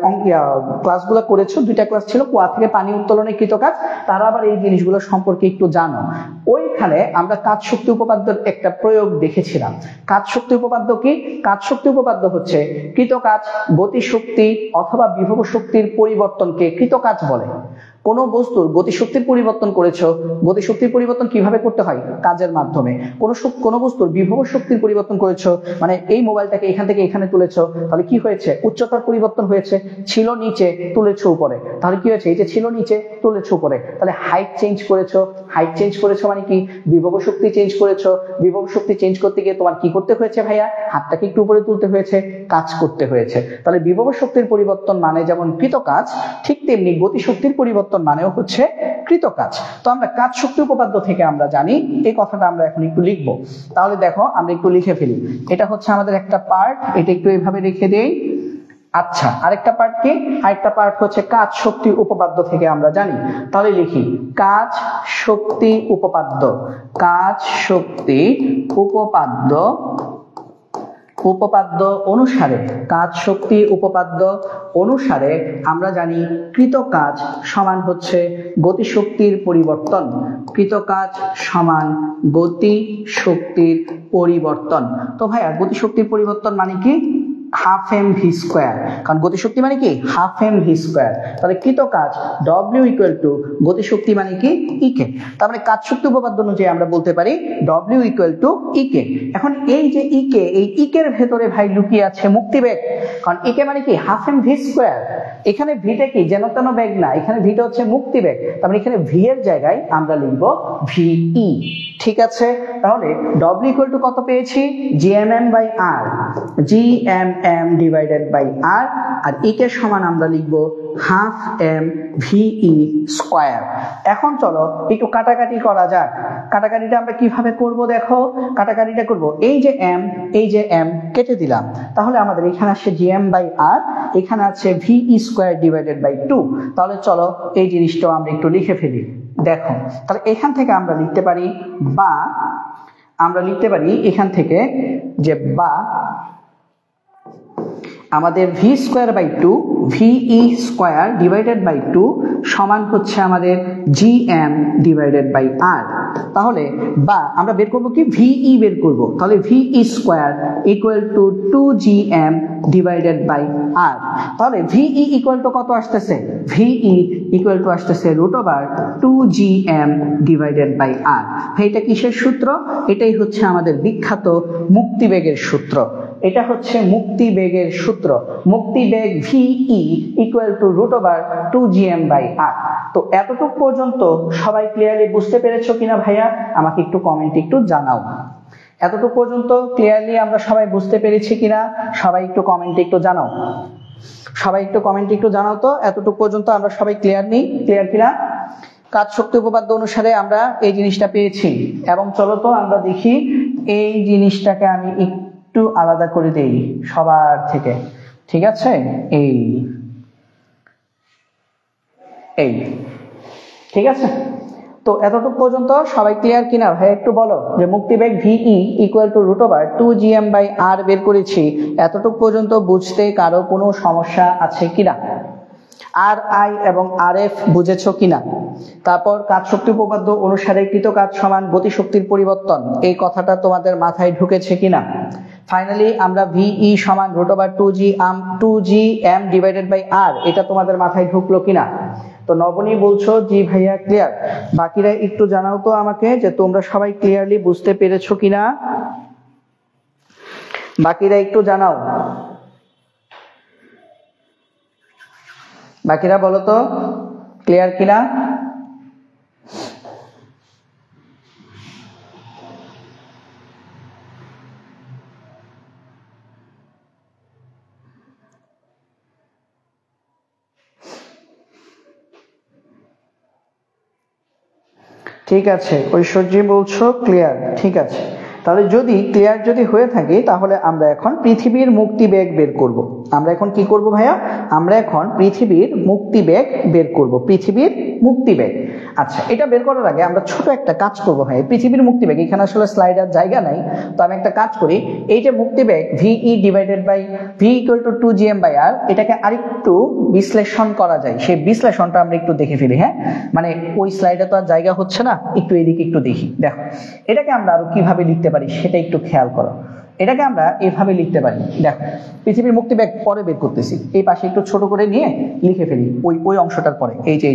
[SPEAKER 1] ক্লাসগুলো করেছো, 2টা ক্লাস ছিল কুয়া থেকে পানি উত্তোলনের কৃত কাজ, তারা আবার এই জিনিসগুলো সম্পর্কে একটু জানো। ওইখানে আমরা কাজ শক্তি উপপাদ্যের একটা প্রয়োগ দেখেছিলাম। কাজ শক্তি উপপাদ্য কি, কাজ শক্তি উপপাদ্য হচ্ছে কৃত কাজ গতিশক্তি অথবা বিভব শক্তির পরিবর্তনকে কৃত কাজ বলে। কোন বস্তুর গতিশক্তির পরিবর্তন করেছো, গতিশক্তির পরিবর্তন কিভাবে করতে হয়, কাজের মাধ্যমে। কোন বস্তুর বিভব শক্তির পরিবর্তন করেছো, মানে এই মোবাইলটাকে এখান থেকে এখানে তুলেছো, তাহলে কি হয়েছে, উচ্চতার পরিবর্তন হয়েছে, ছিল নিচে তুলেছো উপরে, তাহলে কি হয়েছে, এই যে ছিল নিচে তুলেছো উপরে, তাহলে হাইট চেঞ্জ করেছো মানে কি, বিভব শক্তি চেঞ্জ করেছো। বিভব শক্তি চেঞ্জ করতে গিয়ে তোমার কি করতে হয়েছে ভাইয়া, হাতটাকে একটু উপরে তুলতে হয়েছে, কাজ করতে হয়েছে। তাহলে বিভব শক্তির পরিবর্তন মানে যেমন কৃত কাজ, ঠিক তেমনি গতিশক্তির পরিবর্তন মানেও হচ্ছে কৃত কাজ। তো আমরা কাজ শক্তি উপপাদ্য থেকে আমরা জানি, এই কথাটা আমরা এখন একটু লিখবো। তাহলে দেখো আমরা একটু লিখে ফেলি, এটা হচ্ছে আমাদের একটা পার্ট, এটা একটু এইভাবে রেখে দেই। আচ্ছা, আরেকটা পার্ট কি, আরেকটা পার্ট হচ্ছে কাজ শক্তি উপপাদ্য থেকে আমরা জানি। তাহলে লিখি কাজ শক্তি উপপাদ্য, কাজ শক্তি উপপাদ্য অনুসারে, কাজ শক্তি উপপাদ্য অনুসারে আমরা জানি কৃত কাজ সমান হচ্ছে গতি শক্তির পরিবর্তন। কৃত কাজ সমান গতি শক্তির পরিবর্তন। তো ভাইয়া গতি শক্তির পরিবর্তন মানে কি? হাফ এম ভি স্কোয়ার, কারণ গতিশক্তি মানে কি? Half M V square. তাহলে কৃত কাজ ডব্লিউ ইকুয়াল টু গতিশক্তি মানে কি? ইকে। তার মানে কাজ শক্তি উপপাদ্য অনুযায়ী আমরা বলতে পারি ডব্লিউ ইকুয়াল টু ইকে। এখন এই যে ইকে, এই ইকের ভেতরে ভাই লুকিয়ে আছে মুক্তিবেগ, কারণ ইকে মানে কি? Half M V square. এখানে ভিটা কি? যেন তেন বেগ না, এখানে ভিটা হচ্ছে মুক্তিবেগ। তার মানে এখানে ভি এর জায়গায় আমরা লিখবো ভিই। ঠিক আছে, তাহলে ডব্লিউ ইকুয়াল টু কত পেয়েছি? GMM by R, GMM divided by R, আর ইকে সমান আমরা লিখবো হাফ এম ভিই স্কোয়ার। এখন চলো একটু কাটাকাটি করা যাক। কাটাকাটিটা আমরা কিভাবে করব দেখো। কাটাকাটিটা করব, এই যে এম, এই যে এম কেটে দিলাম, তাহলে আমাদের এখানে আসছে জিএম বাই আর, এখানে আছে ভিই স্কোয়ার ডিভাইডেড বাই 2। তাহলে চলো এই জিনিসটাও আমরা একটু লিখে ফেলি। দেখো, তাহলে এখান থেকে আমরা লিখতে পারি, বা আমরা লিখতে পারি এখান থেকে যে বা আমাদের V square by 2, V E square divided by 2 সমান হচ্ছে আমাদের জিএম ডিভাইডেড বাই আর। তাহলে বা আমরা বের করবো কি? ভিই বের করব। তাহলে VE square equal to 2gm divided by R. তাহলে ভিই ইকুয়াল টু কত আসতেছে? ভিই ইকুয়াল টু আসতেছে √2gm ডিভাইডেড বাই আর। এটা কিসের সূত্র? এটাই হচ্ছে আমাদের বিখ্যাত মুক্তিবেগের সূত্র। এটা হচ্ছে মুক্তিবেগের সূত্র। মুক্তিবেগ VE equal to √2gm by R. তো এতটুকু পর্যন্ত সবাই ক্লিয়ারলি বুঝতে পেরেছো কিনা ভাইয়া? আমাকে একটু কমেন্টে একটু জানাও। এতটুকু পর্যন্ত ক্লিয়ারলি আমরা সবাই বুঝতে পেরেছি কিনা? সবাই একটু কমেন্টে একটু জানাও। সবাই একটু কমেন্টে একটু জানাও তো একতটুকু পর্যন্ত আমরা সবাই ক্লিয়ার কিনা? কাজ শক্তি উপপাদ্য অনুসারে আমরা এই জিনিসটা পেয়েছি। এবং চলো তো আমরা দেখি এই জিনিসটাকে আমি একটু আলাদা করে দেই সবার থেকে। ঠিক আছে, এই ঠিক আছে। তো এতটুকু পর্যন্ত সবাই ক্লিয়ার কিনা ভাই? একটু বলো যে মুক্তিবেগ VE equal to √2gm by R বের করেছি। এতটুকু পর্যন্ত বুঝতে কারো কোনো সমস্যা আছে কিনা? আর আই এবং আর এফ বুঝেছো কিনা? তারপর কাজ শক্তি উপপাদ্য অনুসারে কৃত কাজ সমান গতি শক্তির পরিবর্তন, এই কথাটা তোমাদের মাথায় ঢুকেছে কিনা? ফাইনালি আমরা ভিই সমান √2gm ডিভাইডেড বাই আর, এটা তোমাদের মাথায় ঢুকলো কিনা? তো নবনী বলছো জি ভাইয়া ক্লিয়ার। বাকিরা একটু জানাও তো আমাকে যে তোমরা সবাই ক্লিয়ারলি বুঝতে পেরেছো কিনা? বাকিরা একটু জানাও। বাকিরা বলো তো ক্লিয়ার কিনা? ঠিক আছে, ঐশ্বর্যী বলছো ক্লিয়ার। ঠিক আছে, তাহলে যদি ক্লিয়ার যদি হয়ে থাকে তাহলে আমরা এখন পৃথিবীর মুক্তিবেগ বের করব। আমরা এখন কি করব ভাইয়া? আমরা এখন পৃথিবীর মুক্তিবেগ বের করব। পৃথিবীর মুক্তিবেগ। আচ্ছা, এটা বের করার আগে আমরা ছোট একটা কাজ করব ভাই। পৃথিবীর মুক্তিবেগ, এখানে আসলে স্লাইডার জায়গা নাই, তো আমি একটা কাজ করি। এই যে মুক্তিবেগ VE divided by V equal to 2gm by R, এটাকে আরেকটু বিশ্লেষণ করা যায়। সেই বিশ্লেষণটা আমরা একটু দেখে ফেলি। হ্যাঁ, মানে ওই স্লাইডে তো আর জায়গা হচ্ছে না, একটু এদিকে একটু দেখি। দেখো, এটাকে আমরা আরো কিভাবে লিখতে পারি সেটা একটু খেয়াল করো। এটাকে আমরা এভাবে লিখতে পারি। দেখো, পৃথিবীর মুক্তিবেগ পরে বের করতেছি, এই পাশে একটু ছোট করে নিয়ে লিখে ফেলি ওই অংশটার পরে। এই যে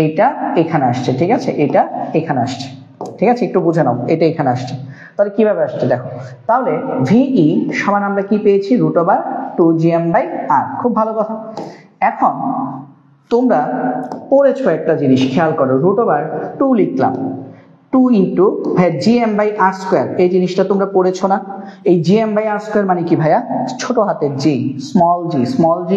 [SPEAKER 1] এইটা এখানে আসছে, ঠিক আছে, এটা এখানে আসছে, ঠিক আছে, একটু বুঝে নাও। এটা এখানে আসছে, তাহলে কিভাবে আসছে দেখো। তাহলে ভিই সমান আমরা কি পেয়েছি? √2gm বাই আর। খুব ভালো কথা। এখন তোমরা পড়েছো একটা জিনিস, খেয়াল করো। √2 লিখলাম, 2 into gm by R square, এই জিনিসটা তোমরা পড়েছো না? এই gm বাই আর স্কোয়ার মানে কি ভাইয়া? ছোট হাতের g, small g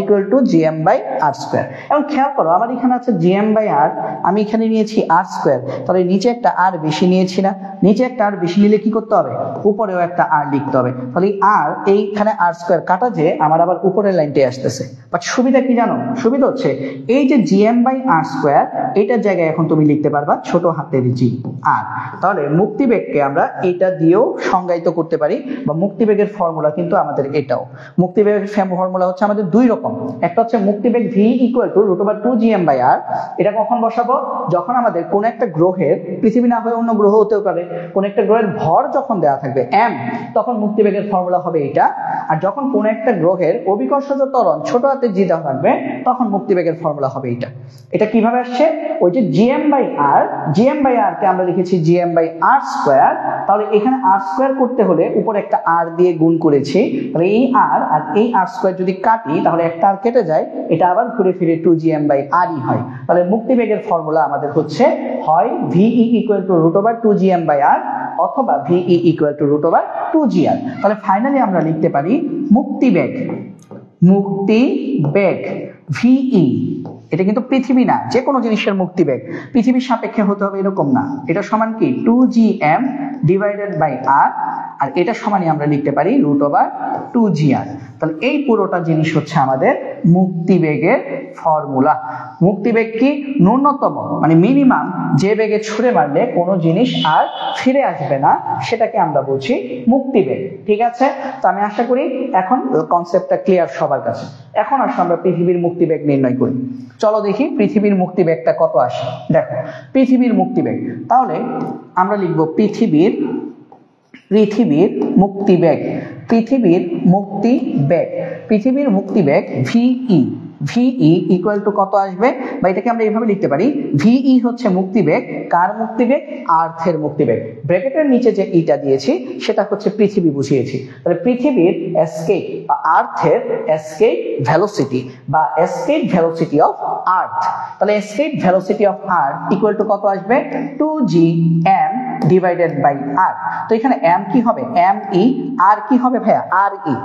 [SPEAKER 1] equal to gm by R square. এবং খেয়াল করো, আমার এখানে আছে gm বাই আর, আমি এখানে নিয়েছি আর স্কোয়ার, তাহলে নিচে একটা আর বেশি নিয়েছি না? নিচে একটা আর বেশি নিলে কি করতে হবে? উপরেও একটা আর লিখতে হবে। তাহলে আর, এইখানে আর স্কোয়ার কাটা যে আমার আবার উপরের লাইনটাই আসতেছে। বাট সুবিধা কি জানো? সুবিধা হচ্ছে এই যে gm বাই আর স্কোয়ার, এটার জায়গায় এখন তুমি লিখতে পারবা ছোট হাতের g আর। তাহলে মুক্তিবেগকে আমরা এটা দিয়েও সংজ্ঞায়িত করতে পারি বা মুক্তিবেগের ফর্মুলা কিন্তু আমাদের এটাও। মুক্তিবেগের ফর্মুলা হচ্ছে আমাদের দুই রকম, একটা হচ্ছে মুক্তিবেগ v ইকুয়াল টু √2gm/r। এটা কখন বসাবো? যখন আমাদের কোন একটা গ্রহের, পৃথিবী না হয়ে অন্য গ্রহ হতেও পারে, কোন একটা গ্রহের ভর যখন দেওয়া থাকবে m, তখন মুক্তিবেগের ফর্মুলা হবে এটা। আর যখন কোন একটা গ্রহের অভিকর্ষজ ত্বরণ ছোট হাতে জি দেওয়া থাকবে, তখন মুক্তিবেগের ফর্মুলা হবে এটা। এটা কিভাবে আসছে? ওই যে gm/r, gm/r কে আমরা লিখেছি gm/r²। তাহলে এখানে r² করতে হলে উপরে একটা r দিয়ে গুণ করেছি, তাহলে এই r আর এই r² যদি কাটি তাহলে একটা r কেটে যায়, এটা আবার ঘুরে ফিরে 2gm/r হয়। তাহলে মুক্তিবেগের ফর্মুলা আমাদের হচ্ছে হয় ve ইকুয়াল টু √2gm/r অথবা ve ইকুয়াল টু √2gr। তাহলে ফাইনালি আমরা লিখতে পারি মুক্তিবেগ ve, এটা কিন্তু পৃথিবী না, যে কোনো জিনিসের মুক্তিবেগ পৃথিবীর সাপেক্ষে হতে হবে এরকম না, এটা সমান কি 2gm/r, আর এটা সমানই আমরা লিখতে পারি √2gr। তাহলে এই পুরোটা জিনিস হচ্ছে আমাদের মুক্তিবেগের ফর্মুলা। মুক্তিবেগ কি? ন্যূনতম মানে মিনিমাম যে বেগে ছুঁড়ে মারলে কোনো জিনিস আর ফিরে আসবে না, সেটাকে আমরা বলছি মুক্তিবেগ। ঠিক আছে, তো আমি আশা করি এখন কনসেপ্টটা ক্লিয়ার সবার কাছে। এখন আসলে আমরা পৃথিবীর মুক্তিবেগ নির্ণয় করি। চলো দেখি পৃথিবীর মুক্তিবেগটা কত আসে। দেখো পৃথিবীর মুক্তিবেগ, তাহলে আমরা লিখব পৃথিবীর মুক্তিবেগ, পৃথিবীর মুক্তিবেগ VE ইকুয়াল টু কত আসবে, বা এটাকে আমরা এইভাবে লিখতে পারি, VE হচ্ছে মুক্তিবেগ, কার মুক্তিবেগ? আর্থের মুক্তিবেগ। ব্র্যাকেটের নিচে যে ইটা দিয়েছি সেটা হচ্ছে পৃথিবী বুঝিয়েছি। তাহলে পৃথিবীর এসকেপ বা আর্থের এসকেপ ভেলোসিটি বা এসকেপ ভেলোসিটি অফ আর্থ, তাহলে escape velocity of earth equal to কত আসবে? 2gm/r। তো এখানে m কি হবে? me, আর কি হবে ভাইয়া? re।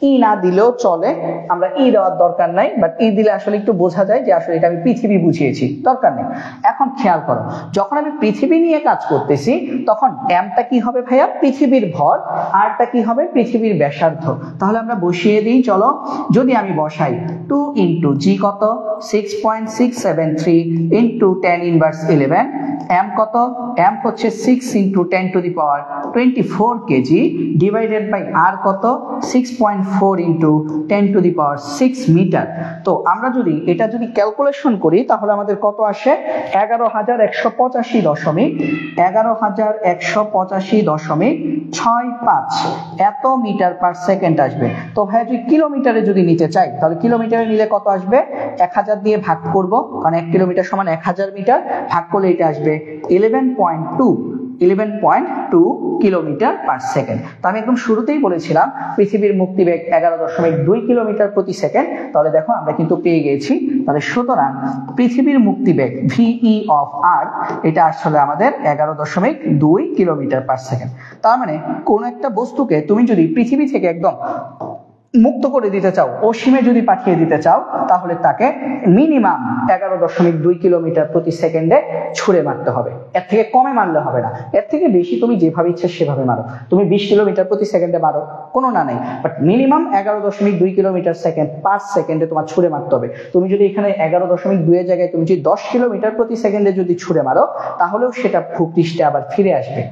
[SPEAKER 1] ই না দিলেও চলে, আমরা ই দেওয়ার দরকার নাই, বাট ই দিলে আসলে একটু বোঝা যায় যে আসলে এটা আমি পৃথিবী বুঝিয়েছি, দরকার নেই। এখন খেয়াল করো, যখন আমি পৃথিবী নিয়ে কাজ করতেছি তখন এমটা কি হবে ভাইয়া? পৃথিবীর ভর, আরটা কি হবে? পৃথিবীর ব্যাসার্ধ। তাহলে আমরা বসিয়ে দিই, চলো। যদি আমি বসাই 2 ইন্টু জি কত? 6.673 ইন্টু 10⁻11, এম কত? এম হচ্ছে 6 ইন্টু 10⁻24 কেজি ডিভাইডেড বাই আর কত? 6.4 ইন্টু 10⁻6 মিটার। তো আমরা যদি এটা ক্যালকুলেশন করি তাহলে আমাদের কত আসে? 11,185.65 এত মিটার পার সেকেন্ড আসবে। তো ভাই যদি কিলোমিটারে যদি নিতে চাই তাহলে কিলোমিটারে নিলে কত আসবে? 1000 দিয়ে ভাগ করব, কারণ 1 কিলোমিটার সমান 1000 মিটার, ভাগ করলে এটা আসবে 11.2 কিলোমিটার পার সেকেন্ড। তো আমি একদম শুরুতেই বলেছিলাম পৃথিবীর মুক্তিবেগ 11.2 কিলোমিটার প্রতি সেকেন্ড। তাহলে দেখো আমরা কিন্তু পেয়ে গেছি। তাহলে সুতরাং পৃথিবীর মুক্তিবেগ VE অফ আর্থ এটা আসলে আমাদের 11.2 কিলোমিটার পার সেকেন্ড। তার মানে কোন একটা বস্তুকে তুমি যদি পৃথিবী থেকে একদম মুক্ত করে দিতে চাও, অসীমে যদি পাঠিয়ে দিতে চাও, তাহলে তাকে মিনিমাম 11.2 কিলোমিটার প্রতি সেকেন্ডে ছুঁড়ে মারতে হবে। এর থেকে কমে মারলে হবে না, এর থেকে বেশি তুমি যেভাবে ইচ্ছা সেভাবে মারো। তুমি 20 কিলোমিটার প্রতি সেকেন্ডে মারো, কোনো না নেই, বাট মিনিমাম 11.2 কিলোমিটার পার সেকেন্ডে তোমার ছুঁড়ে মারতে হবে। তুমি যদি এখানে 11.2 এর জায়গায় তুমি যদি 10 কিলোমিটার প্রতি সেকেন্ডে যদি ছুঁড়ে মারো, তাহলেও সেটা ভূপৃষ্ঠে আবার ফিরে আসবে।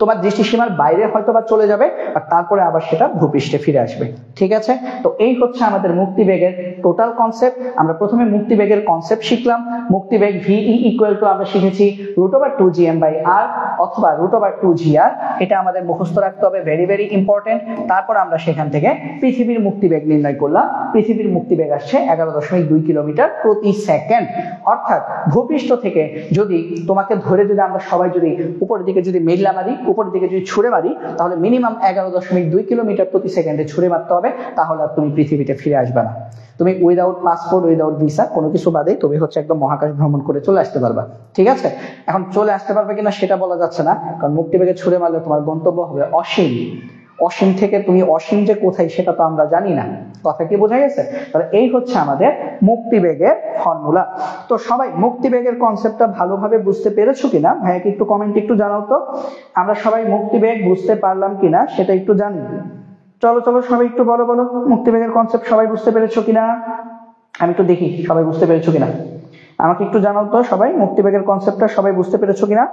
[SPEAKER 1] তোমার দৃষ্টিসীমার বাইরে হয়তো বা চলে যাবে, আর তারপরে আবার সেটা ভূপৃষ্ঠে ফিরে আসবে। ঠিক আছে, তো এই হচ্ছে আমাদের মুক্তিবেগের টোটাল কনসেপ্ট। আমরা প্রথমে মুক্তিবেগের কনসেপ্ট শিখলাম। মুক্তিবেগ VE ইকুয়াল টু আমরা শিখেছি √2gm/r অথবা √2gr। এটা আমাদের মুখস্থ রাখতে হবে, ভেরি ভেরি ইম্পর্টেন্ট। তারপর আমরা সেখান থেকে পৃথিবীর মুক্তিবেগ নির্ণয় করলাম। পৃথিবীর মুক্তিবেগ আসছে 11.2 কিলোমিটার প্রতি সেকেন্ড। অর্থাৎ ভূপৃষ্ঠ থেকে যদি তোমাকে ধরে যদি আমরা সবাই যদি উপরের দিকে যদি মেঘলা মারি, উপরের দিকে যদি ছুঁড়ে মারি, তাহলে মিনিমাম 11.2 কিলোমিটার প্রতি সেকেন্ডে ছুঁড়ে মারতে হবে, তাহলে আর তুমি পৃথিবীতে ফিরে আসবে না। তুমি উইদাউট পাসপোর্ট, উইদাউট ভিসা, কোনো কিছু বাদেই তুমি হচ্ছে একদম মহাকাশ ভ্রমণ করে চলে আসতে পারবা। ঠিক আছে, এখন চলে আসতে পারবে কিনা সেটা বলা যাচ্ছে না, কারণ মুক্তিবেগে ছুঁড়ে মারলে তোমার গন্তব্য হবে অসীম। অসীম থেকে তুমি অসীম যে কোথায় সেটা তো আমরা জানি না। কথা কি বোঝা গেছে? তাহলে এই হচ্ছে আমাদের মুক্তিবেগের ফর্মুলা। তো সবাই মুক্তিবেগের কনসেপ্টটা ভালোভাবে বুঝতে পেরেছো কিনা ভাইয়াকে একটু কমেন্ট একটু জানাও তো। আমরা সবাই মুক্তিবেগ বুঝতে পারলাম কিনা সেটা একটু জানি। চলো সবাই একটু বলো মুক্তিবেগের কনসেপ্ট সবাই বুঝতে পেরেছো কিনা? আমি একটু দেখি সবাই বুঝতে পেরেছো কিনা, আমাকে একটু জানাও তো সবাই মুক্তিবেগের কনসেপ্টটা সবাই বুঝতে পেরেছো কিনা।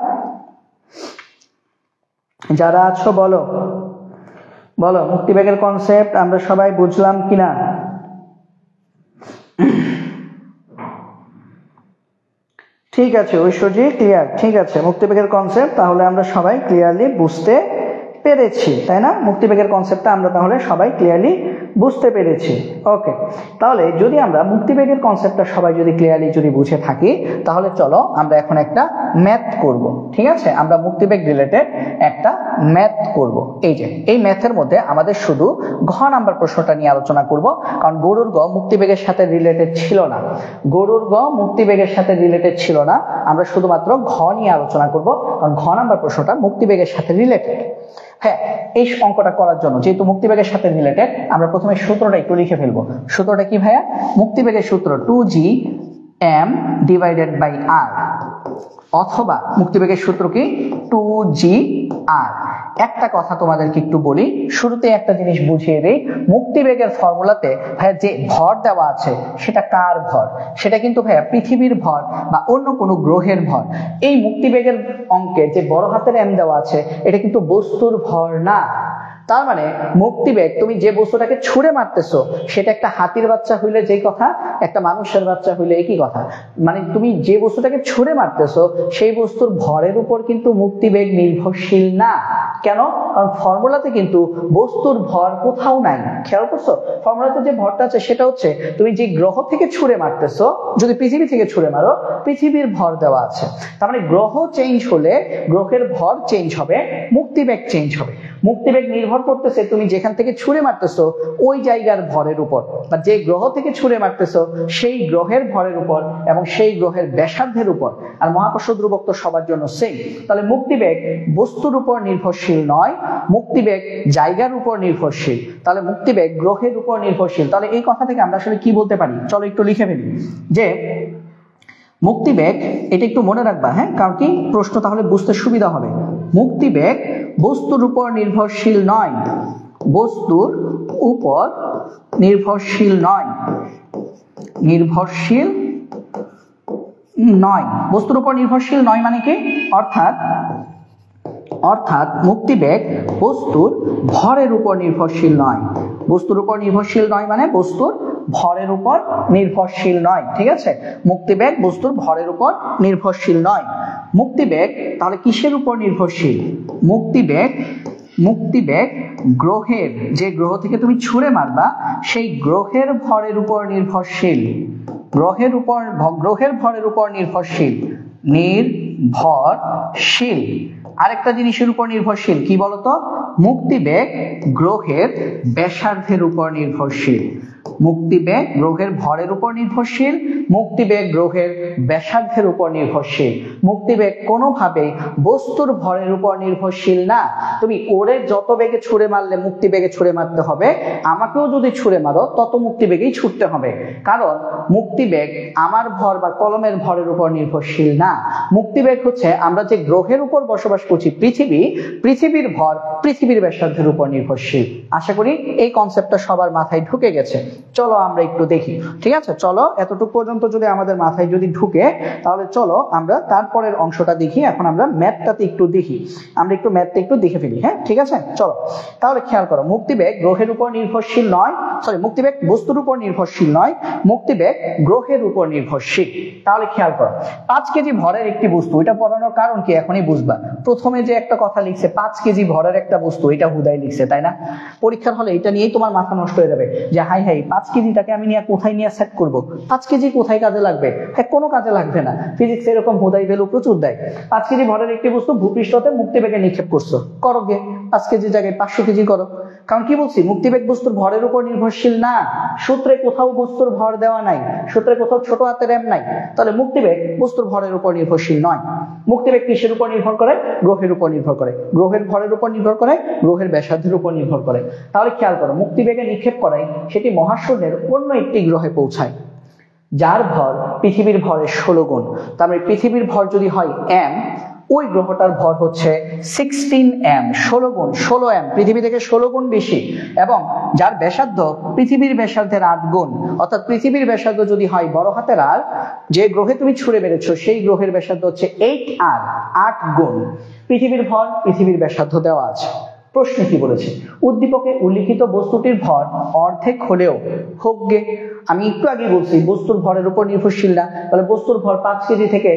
[SPEAKER 1] যারা আছো বলো, বলো মুক্তিবেগের কনসেপ্ট আমরা সবাই বুঝলাম কিনা? ঠিক আছে ঐশ্বর্যি, ক্লিয়ার। ঠিক আছে, মুক্তিবেগের কনসেপ্ট তাহলে আমরা সবাই ক্লিয়ারলি বুঝতে পেরেছি, তাই না? মুক্তিবেগের কনসেপ্টটা আমরা তাহলে সবাই ক্লিয়ারলি বুঝতে পেরেছি। ওকে, তাহলে যদি আমরা মুক্তিবেগের কনসেপ্টটা সবাই যদি ক্লিয়ারলি যদি বুঝে থাকি, তাহলে চলো আমরা এখন একটা ম্যাথ করব। ঠিক আছে, আমরা মুক্তিবেগ রিলেটেড একটা ম্যাথ করব। এই যে এই ম্যাথের মধ্যে আমাদের শুধু ঘ নাম্বার প্রশ্নটা নিয়ে আলোচনা করব, কারণ গরুর গ মুক্তিবেগের সাথে রিলেটেড ছিল না। গরুর গ মুক্তিবেগের সাথে রিলেটেড ছিল না, আমরা শুধুমাত্র ঘ নিয়ে আলোচনা করব, কারণ ঘ নাম্বার প্রশ্নটা মুক্তিবেগের সাথে রিলেটেড। হ্যাঁ, এই অঙ্কটা করার জন্য যেহেতু মুক্তিবেগের সাথে রিলেটেড, আমরা প্রথমে সূত্রটা একটু লিখে ফেলবো। সূত্রটা কি ভাইয়া? মুক্তিবেগের সূত্র 2gm ডিভাইডেড বাই r, অথবা মুক্তিবেগের সূত্র কি 2gr। একটা কথা তোমাদেরকে একটু বলি, শুরুতে একটা জিনিস বুঝিয়ে দেই। মুক্তিবেগের ফর্মুলাতে ভাইয়া যে ভর দেওয়া আছে সেটা কার ভর? সেটা কিন্তু ভাইয়া পৃথিবীর ভর বা অন্য কোনো গ্রহের ভর। এই মুক্তিবেগের অঙ্কে যে বড় হাতের m দেওয়া আছে এটা কিন্তু বস্তুর ভর না। তার মানে মুক্তিবেগ, তুমি যে বস্তুটাকে ছুঁড়ে মারতেছো সেটা একটা হাতির বাচ্চা হইলে যেই কথা, একটা মানুষের বাচ্চা হইলে একই কথা। মানে তুমি যে বস্তুটাকে ছুঁড়ে মারতেছো সেই বস্তুর ভরের উপর কিন্তু মুক্তিবেগ নির্ভরশীল না। কেন? কারণ ফর্মুলাতে কিন্তু বস্তুর ভর কোথাও নাই। খেয়াল করছো? ফর্মুলাতে যে ভরটা আছে সেটা হচ্ছে তুমি যে গ্রহ থেকে ছুঁড়ে মারতেছো, যদি পৃথিবী থেকে ছুঁড়ে মারো পৃথিবীর ভর দেওয়া আছে। তার মানে গ্রহ চেঞ্জ হলে গ্রহের ভর চেঞ্জ হবে, মুক্তিবেগ চেঞ্জ হবে। মুক্তিবেগ নির্ভর করতেছে তুমি যেখান থেকে ছুঁড়ে মারতেছো ওই জায়গার ভরের উপর, বা যে গ্রহ থেকে ছুঁড়ে মারতেছো সেই গ্রহের ভরের উপর এবং সেই গ্রহের ব্যাসার্ধের উপর। আর মহাকর্ষ ধ্রুবক তো সবার জন্য সেম। তাহলে মুক্তিবেগ বস্তুর উপর নির্ভরশীল নয়, মুক্তিবেগ জায়গার উপর নির্ভরশীল। তাহলে মুক্তিবেগ গ্রহের উপর নির্ভরশীল। তাহলে এই কথা থেকে আমরা আসলে কি বলতে পারি? চলো একটু লিখে ফেলি যে মুক্তিবেগ, এটা একটু মনে রাখবা, হ্যাঁ, কারণ কি প্রশ্ন তাহলে বুঝতে সুবিধা হবে। মুক্তিবেগ বস্তুর উপর নির্ভরশীল নয়, বস্তুর উপর নির্ভরশীল নয়, নির্ভরশীল নয়, বস্তুর উপর নির্ভরশীল নয় মানে কি? অর্থাৎ মুক্তিবেগ বস্তুর ভরের উপর নির্ভরশীল নয়। বস্তুর উপর নির্ভরশীল নয় মানে বস্তুর ভরের উপর নির্ভরশীল নয়। ঠিক আছে, মুক্তিবেগ বস্তুর ভরের উপর নির্ভরশীল নয়। মুক্তিবেগ তাহলে কিসের উপর নির্ভরশীল? মুক্তিবেগ গ্রহের, যে গ্রহ থেকে তুমি ছুঁড়ে মারবা সেই গ্রহের ভরের উপর নির্ভরশীল। গ্রহের ভরের উপর নির্ভরশীল। আরেকটা জিনিসের উপর নির্ভরশীল, কি বলতো? মুক্তিবেগ গ্রহের ব্যাসার্ধের উপর নির্ভরশীল। মুক্তিবেগ গ্রহের ভরের উপর নির্ভরশীল, মুক্তিবেগ গ্রহের ব্যাসার্ধের উপর নির্ভরশীল। মুক্তিবেগ কোনোভাবেই বস্তুর ভরের উপর নির্ভরশীল না। তুমি ওরে যত বেগে ছুঁড়ে মারলে মুক্তিবেগে ছুঁড়ে মারতে হবে, আমাকেও যদি ছুঁড়ে মারো তত মুক্তিবেগেই ছুটতে হবে। কারণ মুক্তিবেগ আমার ভর বা কলমের ভরের উপর নির্ভরশীল না। মুক্তিবেগ হচ্ছে আমরা যে গ্রহের উপর বসবাস করছি পৃথিবীর ভর পৃথিবীর ব্যাসার্ধের উপর নির্ভরশীল। আশা করি এই কনসেপ্টটা সবার মাথায় ঢুকে গেছে। চলো আমরা একটু দেখি। ঠিক আছে, চলো এতটুকু পর্যন্ত যদি আমাদের মাথায় যদি ঢুকে, তাহলে চলো আমরা তারপরের অংশটা দেখি। এখন আমরা ম্যাথটাতে একটু দেখি, আমরা একটু ম্যাথটা একটু দেখে ফেলি। হ্যাঁ, ঠিক আছে, চলো তাহলে খেয়াল করো। মুক্তিবেগ গ্রহের উপর নির্ভরশীল নয়, মুক্তিবেগ বস্তুর উপর নির্ভরশীল নয়, মুক্তিবেগ গ্রহের উপর নির্ভরশীল। তাহলে খেয়াল করো, 5 কেজি ভরের একটি বস্তু, এটা পড়ানোর কারণ কি এখনই বুঝবা। প্রথমে যে একটা কথা লিখছে 5 কেজি ভরের একটা বস্তু, এটা হুদাই লিখছে, তাই না? পরীক্ষার হলে এটা নিয়েই তোমার মাথা নষ্ট হয়ে যাবে যে হাই 5 কেজিটাকে আমি নিয়ে কোথায় নিয়ে সেট করব? 5 কেজি কোথায় কাজে লাগবে? কোনো কাজে লাগবে না। ফিজিক্স এরকম হুদাই ভ্যালু প্রচুর দেয়। 5 কেজি ভরের একটি বস্তু ভূপৃষ্ঠতে মুক্তিবেগে নিক্ষেপ করছো, করো গে 5 কেজি জায়গায় 500 কেজি করো। কারণ কি বলছি? মুক্তিবেগ বস্তুর ভরের উপর নির্ভরশীল না। সূত্রে কোথাও বস্তুর ভর দেওয়া নাই, সূত্রে কোথাও ছোট হাতের m নাই। তাহলে মুক্তিবেগ বস্তুর ভরের উপর নির্ভরশীল নয়। মুক্তিবেগ কিসের উপর নির্ভর করে? গ্রহের উপর নির্ভর করে। গ্রহের ভরের উপর নির্ভর করে, গ্রহের ব্যাসার্ধের উপর নির্ভর করে। তাহলে খেয়াল করো, মুক্তিবেগে নিক্ষেপ করাই সেটি মহাশূন্যের অন্য একটি গ্রহে পৌঁছায় যার ভর পৃথিবীর ভরের 16 গুণ। তার মানে পৃথিবীর ভর যদি হয় m, ওই গ্রহটার ভর হচ্ছে 16m, 16 গুণ, 16m, পৃথিবী থেকে 16 গুণ বেশি। এবং যার ব্যাসার্ধ পৃথিবীর ব্যাসার্ধের 8 গুণ। অর্থাৎ পৃথিবীর ব্যাসার্ধ যদি হয় বড় হাতের আর, যে গ্রহে তুমি ছুঁড়ে মেরেছো সেই গ্রহের ব্যাসার্ধ হচ্ছে 8r, 8 গুণ। পৃথিবীর ভর পৃথিবীর ব্যাসার্ধ দেওয়া আছে। প্রশ্নে কি বলেছে, উদ্দীপকে উল্লিখিত বস্তুটির ভর অর্ধেক হলেও হোক গে। আমি একটু আগে বলছি বস্তুর ভরের উপর নির্ভরশীল না, তাহলে বস্তুর ভর 5 কেজি থেকে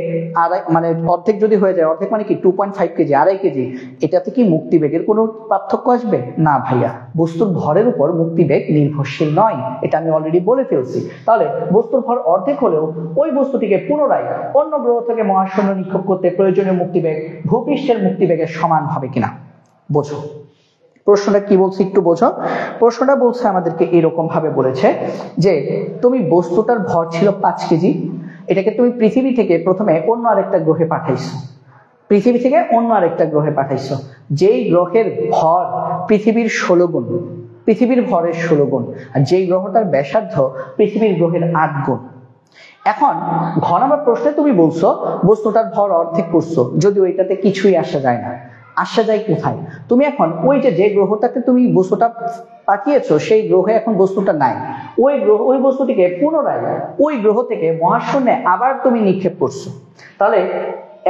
[SPEAKER 1] মানে অর্ধেক যদি হয়ে যায়, অর্ধেক মানে কি 2.5 কেজি, 2.5 কেজি, এটাতে কি মুক্তিবেগের কোনো পার্থক্য আসবে না ভাইয়া? বস্তুর ভরের উপর মুক্তিবেগ নির্ভরশীল নয়, এটা আমি অলরেডি বলে ফেলছি। তাহলে বস্তুর ভর অর্ধেক হলেও ওই বস্তুটিকে পুনরায় অন্য গ্রহ থেকে মহাশূন্য নিক্ষেপ করতে প্রয়োজনীয় মুক্তিবেগ ভূপৃষ্ঠের মুক্তিবেগের সমান হবে কিনা। বোঝো প্রশ্নটা কি বলছে, একটু বোঝো। প্রশ্নটা বলছে আমাদেরকে এরকম ভাবে বলেছে যে তুমি বস্তুটার ভর ছিল 5 কেজি, এটাকে তুমি পৃথিবী থেকে প্রথমে অন্য আরেকটা গ্রহে পাঠাইছো, পৃথিবী থেকে অন্য আরেকটা গ্রহে পাঠাইছো, যেই গ্রহের ভর পৃথিবীর 16 গুণ, পৃথিবীর ভরের 16 গুণ, আর যেই গ্রহটার ব্যাসার্ধ পৃথিবীর গ্রহের 8 গুণ। এখন ঘ নম্বর প্রশ্নে তুমি বলছো বস্তুটার ভর অর্ধেক করছো, যদিও এটাতে কিছুই আসা যায় না। আসা যায় কোথায়? তুমি এখন ওই যে গ্রহটাতে তুমি বস্তুটা পাঠিয়েছো সেই গ্রহে এখন বস্তুটা নাই, ওই গ্রহ ওই বস্তুটিকে পুনরায় ওই গ্রহ থেকে মহাশূন্যে আবার তুমি নিক্ষেপ করছো। তাহলে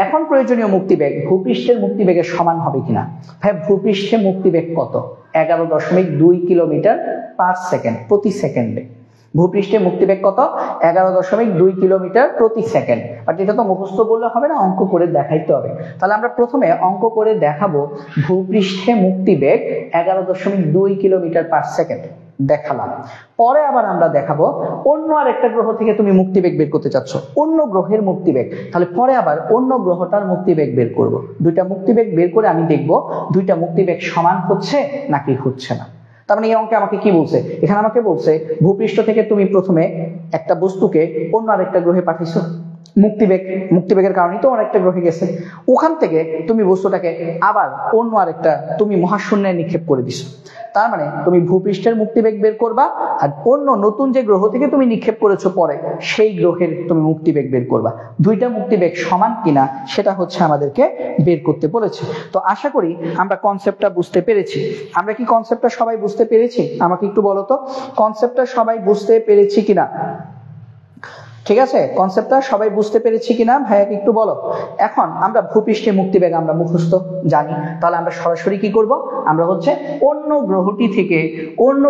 [SPEAKER 1] এখন প্রয়োজনীয় মুক্তিবেগ ভূপৃষ্ঠের মুক্তিবেগের সমান হবে কিনা। ভাই ভূপৃষ্ঠে মুক্তিবেগ কত? 11.2 কিলোমিটার পার সেকেন্ড, প্রতি সেকেন্ডে। ভূপৃষ্ঠে মুক্তিবেগ কত? 11.2 কিলোমিটার প্রতি সেকেন্ড। বাট এটা তো মুখস্থ বললে হবে না, অঙ্ক করে দেখাইতে হবে। তাহলে আমরা প্রথমে অঙ্ক করে দেখাবো ভূপৃষ্ঠে মুক্তিবেগ 11.2 কিলোমিটার পার সেকেন্ড দেখালাম। পরে আবার আমরা দেখাবো অন্য আরেকটা গ্রহ থেকে তুমি মুক্তিবেগ বের করতে চাচ্ছ, অন্য গ্রহের মুক্তিবেগ। তাহলে পরে আবার অন্য গ্রহটার মুক্তিবেগ বের করব। দুইটা মুক্তিবেগ বের করে আমি দেখব দুইটা মুক্তিবেগ সমান হচ্ছে নাকি হচ্ছে না। তার মানে এই অঙ্কে আমাকে কি বলছে, এখানে আমাকে বলছে ভূপৃষ্ঠ থেকে তুমি প্রথমে একটা বস্তুকে অন্য আরেকটা গ্রহে পাঠিয়েছো, মুক্তিবেগের কারণেই তো আরেকটা গ্রহে গেছে, ওখান থেকে তুমি বস্তুটাকে আবার অন্য আরেকটা তুমি মহাশূন্যে নিক্ষেপ করে দিছো। তার মানে তুমি ভূপৃষ্ঠের মুক্তিবেগ বের করবা, আর অন্য নতুন যে গ্রহ থেকে তুমি নিক্ষেপ করেছো পরে সেই গ্রহের তুমি মুক্তিবেগ বের করবা। দুইটা মুক্তিবেগ সমান কিনা সেটা হচ্ছে আমাদেরকে বের করতে বলেছে। তো আশা করি আমরা কনসেপ্টটা বুঝতে পেরেছি। আমরা কি কনসেপ্টটা সবাই বুঝতে পেরেছি? আমাকে একটু বলো তো কনসেপ্টটা সবাই বুঝতে পেরেছি কিনা। ঠিক আছে, কনসেপ্টটা সবাই বুঝতে পেরেছি কিনা ভাইয়াকে একটু বলো। এখন আমরা ভূপৃষ্ঠে মুক্তিবেগ আমরা মুখস্থ জানি, তাহলে আমরা সরাসরি কি করব, আমরা হচ্ছে অন্য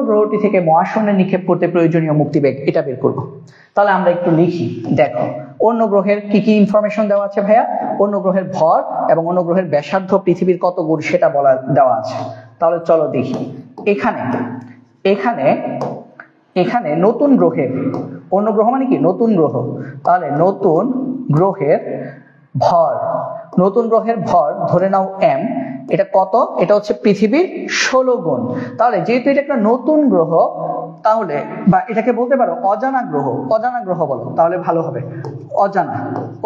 [SPEAKER 1] গ্রহটি থেকে মহাশূন্যে নিক্ষেপ করতে প্রয়োজনীয় মুক্তিবেগ এটা বের করব। তাহলে আমরা একটু লিখি, দেখো অন্য গ্রহের কি কি ইনফরমেশন দেওয়া আছে ভাইয়া। অন্য গ্রহের ভর এবং অন্য গ্রহের ব্যাসার্ধ পৃথিবীর কত গুণ সেটা দেওয়া আছে। তাহলে চলো দেখি, এখানে নতুন গ্রহের, অন্য গ্রহ মানে কি নতুন গ্রহ, তাহলে নতুন গ্রহের ভর ধরে নাও m, এটা কত? এটা হচ্ছে পৃথিবীর 16 গুণ। তাহলে যেহেতু এটা একটা নতুন গ্রহ, তাহলে বা এটাকে বলতে পারো অজানা গ্রহ বলো, তাহলে ভালো হবে। অজানা,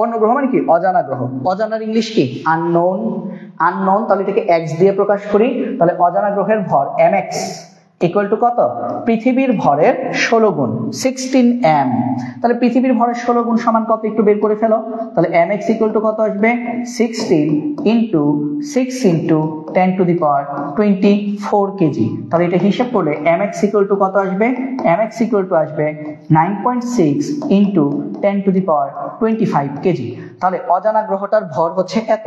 [SPEAKER 1] অন্য গ্রহ মানে কি অজানা গ্রহ। অজানার ইংলিশ কি আননোন। তাহলে এটাকে x দিয়ে প্রকাশ করি, তাহলে অজানা গ্রহের ভর mx ইকুয়াল টু কত? পৃথিবীর ভরের 16 গুণ 16m। তাহলে পৃথিবীর ভরের 16 গুণ সমান কত একটু বের করে ফেলো। তাহলে mx ইকুয়াল টু কত আসবে? 16 into 6 into 10 to the power 24 KG. তাহলে এটা হিসাব করলে mx ইকুয়াল টু কত আসবে? mx ইকুয়াল টু আসবে 9.6 into 10 to the power 25 KG. তাহলে অজানা গ্রহটার ভর হচ্ছে এত।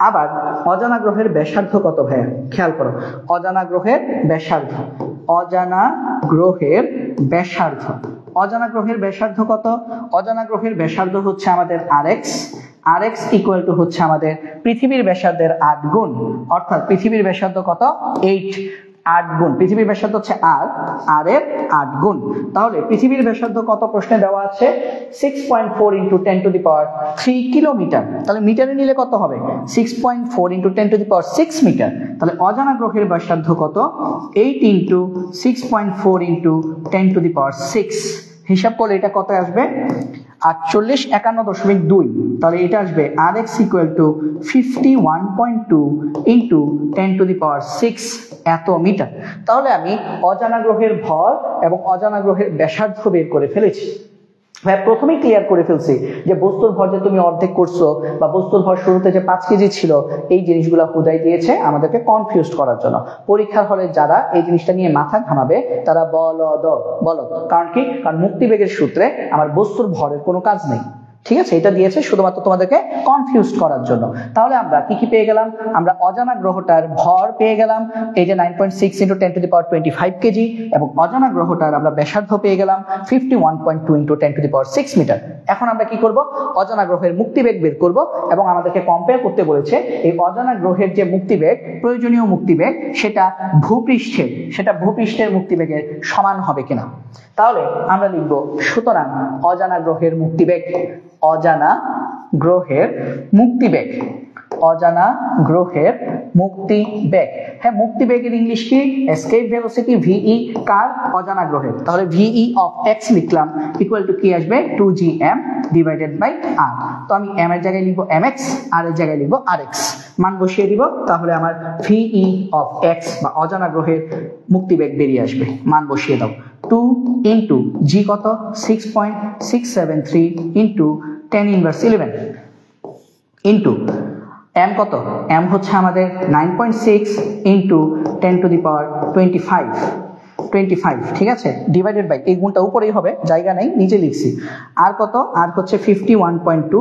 [SPEAKER 1] আবার অজানা গ্রহের ব্যাসার্ধ কত ভাইয়া? খেয়াল করো, অজানা গ্রহের ব্যাসার্ধ কত? অজানা গ্রহের ব্যাসার্ধ হচ্ছে আমাদের rx ইকুয়াল টু হচ্ছে আমাদের পৃথিবীর ব্যাসার্ধের 8 গুণ, অর্থাৎ পৃথিবীর ব্যাসার্ধ কত? 8 গুণ। পৃথিবীর ব্যাসার্ধ হচ্ছে r এর 8 গুণ। তাহলে পৃথিবীর ব্যাসার্ধ কত প্রশ্নে দেওয়া আছে? 6.4 into 10 to the power 3 kilometre. তাহলে মিটারে নিলে কত হবে? 6.4 into 10 to the power 6 metre. তাহলে অজানা গ্রহের ব্যাসার্ধ কত? 8 into 6.4 into 10 to the power 6। হিসাব করলে এটা কত আসবে? 4851.2। তাহলে এটা আসবে rx equal to 51.2 into 10 to the power 6 এত মিটার। তাহলে আমি অজানা গ্রহের ভর এবং অজানা গ্রহের ব্যাসার্ধ বের করে ফেলেছি। ভাই প্রথমেই ক্লিয়ার করে ফেলছি যে বস্তুর ভর যে তুমি অর্ধেক করছো বা বস্তুর ভর শুরুতে যে 5 কেজি ছিল, এই জিনিসগুলো হুদাই দিয়েছে আমাদেরকে কনফিউজ করার জন্য। পরীক্ষার হলে যারা এই জিনিসটা নিয়ে মাথা ঘামাবে তারা বলো, কারণ কি? কারণ মুক্তিবেগের সূত্রে আমার বস্তুর ভরের কোনো কাজ নেই, ঠিক আছে, এটা দিয়েছে শুধুমাত্র তোমাদেরকে কনফিউজ করার জন্য। তাহলে আমরা কি কি পেয়ে গেলাম? আমরা অজানা গ্রহটার ভর পেয়ে গেলাম, এই যে 9.6 × 10⁻25 কেজি, এবং অজানা গ্রহটার আমরা ব্যাসার্ধ পেয়ে গেলাম 51.2 × 10⁶ মিটার। এখন আমরা কি করব? অজানা গ্রহের মুক্তিবেগ বের করব, এবং আমাদেরকে কম্পেয়ার করতে বলেছে এই অজানা গ্রহের যে মুক্তিবেগ, প্রয়োজনীয় মুক্তিবেগ, সেটা ভূপৃষ্ঠের মুক্তিবেগের সমান হবে কিনা। তাহলে আমরা লিখব, সুতরাং অজানা গ্রহের মুক্তিবেগ, অজানা গ্রহের মুক্তিবেগ, অজানা গ্রহের মুক্তিবেগ। হ্যাঁ, মুক্তিবেগের ইংলিশ কি? এসকেপ ভেলোসিটি, ভিই কার? অজানা গ্রহের। তাহলে ভিই অফ এক্স লিখলাম ইকুয়াল টু কি আসবে? 2gm divided by R. তো আমি এম এর জায়গায় লিখবো mx, আর এর জায়গায় লিখবো rx, মান বসিয়ে দিব। তাহলে আমার ভিই অফ এক্স বা অজানা গ্রহের মুক্তিবেগ বেরিয়ে আসবে। মান বসিয়ে দাও। 2 ইন্টু জি কত? 6.673 ইন্টু 10⁻11 ইন্টু এম কত? এম হচ্ছে আমাদের 9.6 ইন্টু 10⁻25, ঠিক আছে, ডিভাইডেড বাই, এই গুণটা উপরেই হবে, জায়গা নেই, নিচে লিখছি। আর কত? আর হচ্ছে 51.2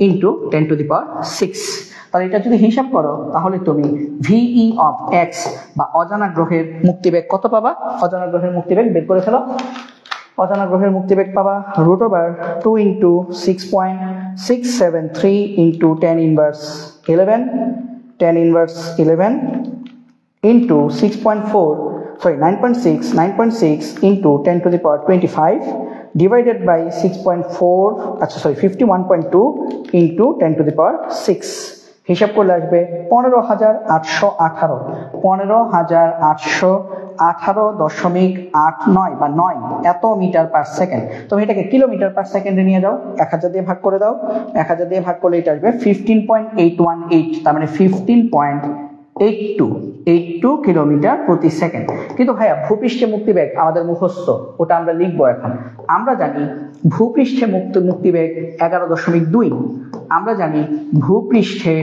[SPEAKER 1] ইন্টু 10⁶। তাহলে এটা যদি হিসাব করো তাহলে তুমি ভিই অফ এক্স বা অজানা গ্রহের মুক্তিবেগ কত পাবা? অজানা গ্রহের মুক্তিবেগ বের করে ফেলো। অজানা গ্রহের মুক্তিবেগ পাবা √2 into 6.673 into 10⁻11 into 9.6 into 10⁻25 divided by 51.2 into 10⁶। হিসাব করলে আসবে 15,818.89 বা 9 এত মিটার পার সেকেন্ড। তুমি এটাকে কিলোমিটার পার সেকেন্ডে নিয়ে যাও, 1000 দিয়ে ভাগ করে দাও, 1000 দিয়ে ভাগ করলে এটা আসবে 15.818, তার মানে 15.82 কিলোমিটার প্রতি সেকেন্ড। কিন্তু ভাইয়া ভূপৃষ্ঠে মুক্তিবেগ আমাদের মুখস্থ, ওটা আমরা লিখবো এখন। আমরা জানি ভূপৃষ্ঠে মুক্তিবেগ 11.2। আমরা জানি ভূপৃষ্ঠে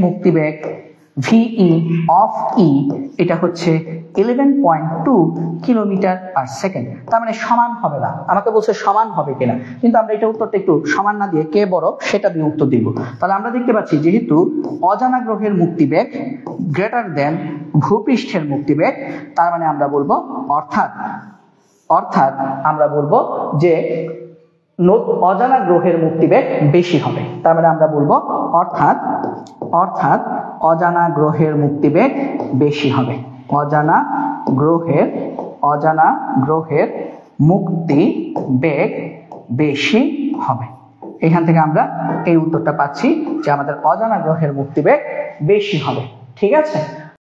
[SPEAKER 1] মুক্তিবেগ ভিই অফ ই, এটা হচ্ছে 11.2 কিলোমিটার পার সেকেন্ড। তার মানে সমান হবে না, আমাকে বলছে সমান হবে কিনা, কিন্তু আমরা এটা উত্তরটা একটু সমান না দিয়ে কে বড় সেটা দিয়ে উত্তর দিব। তাহলে আমরা দেখতে পাচ্ছি যেহেতু অজানা গ্রহের মুক্তিবেগ গ্রেটার দেন ভূপৃষ্ঠের মুক্তিবেগ, তার মানে আমরা বলবো অর্থাৎ আমরা বলবো যে অজানা গ্রহের মুক্তিবেগ বেশি হবে। তার মানে আমরা বলবো অর্থাৎ অজানা গ্রহের মুক্তিবেগ বেশি হবে। অজানা গ্রহের মুক্তিবেগ বেশি হবে। এখান থেকে আমরা এই উত্তরটা পাচ্ছি যে আমাদের অজানা গ্রহের মুক্তিবেগ বেশি হবে। ঠিক আছে।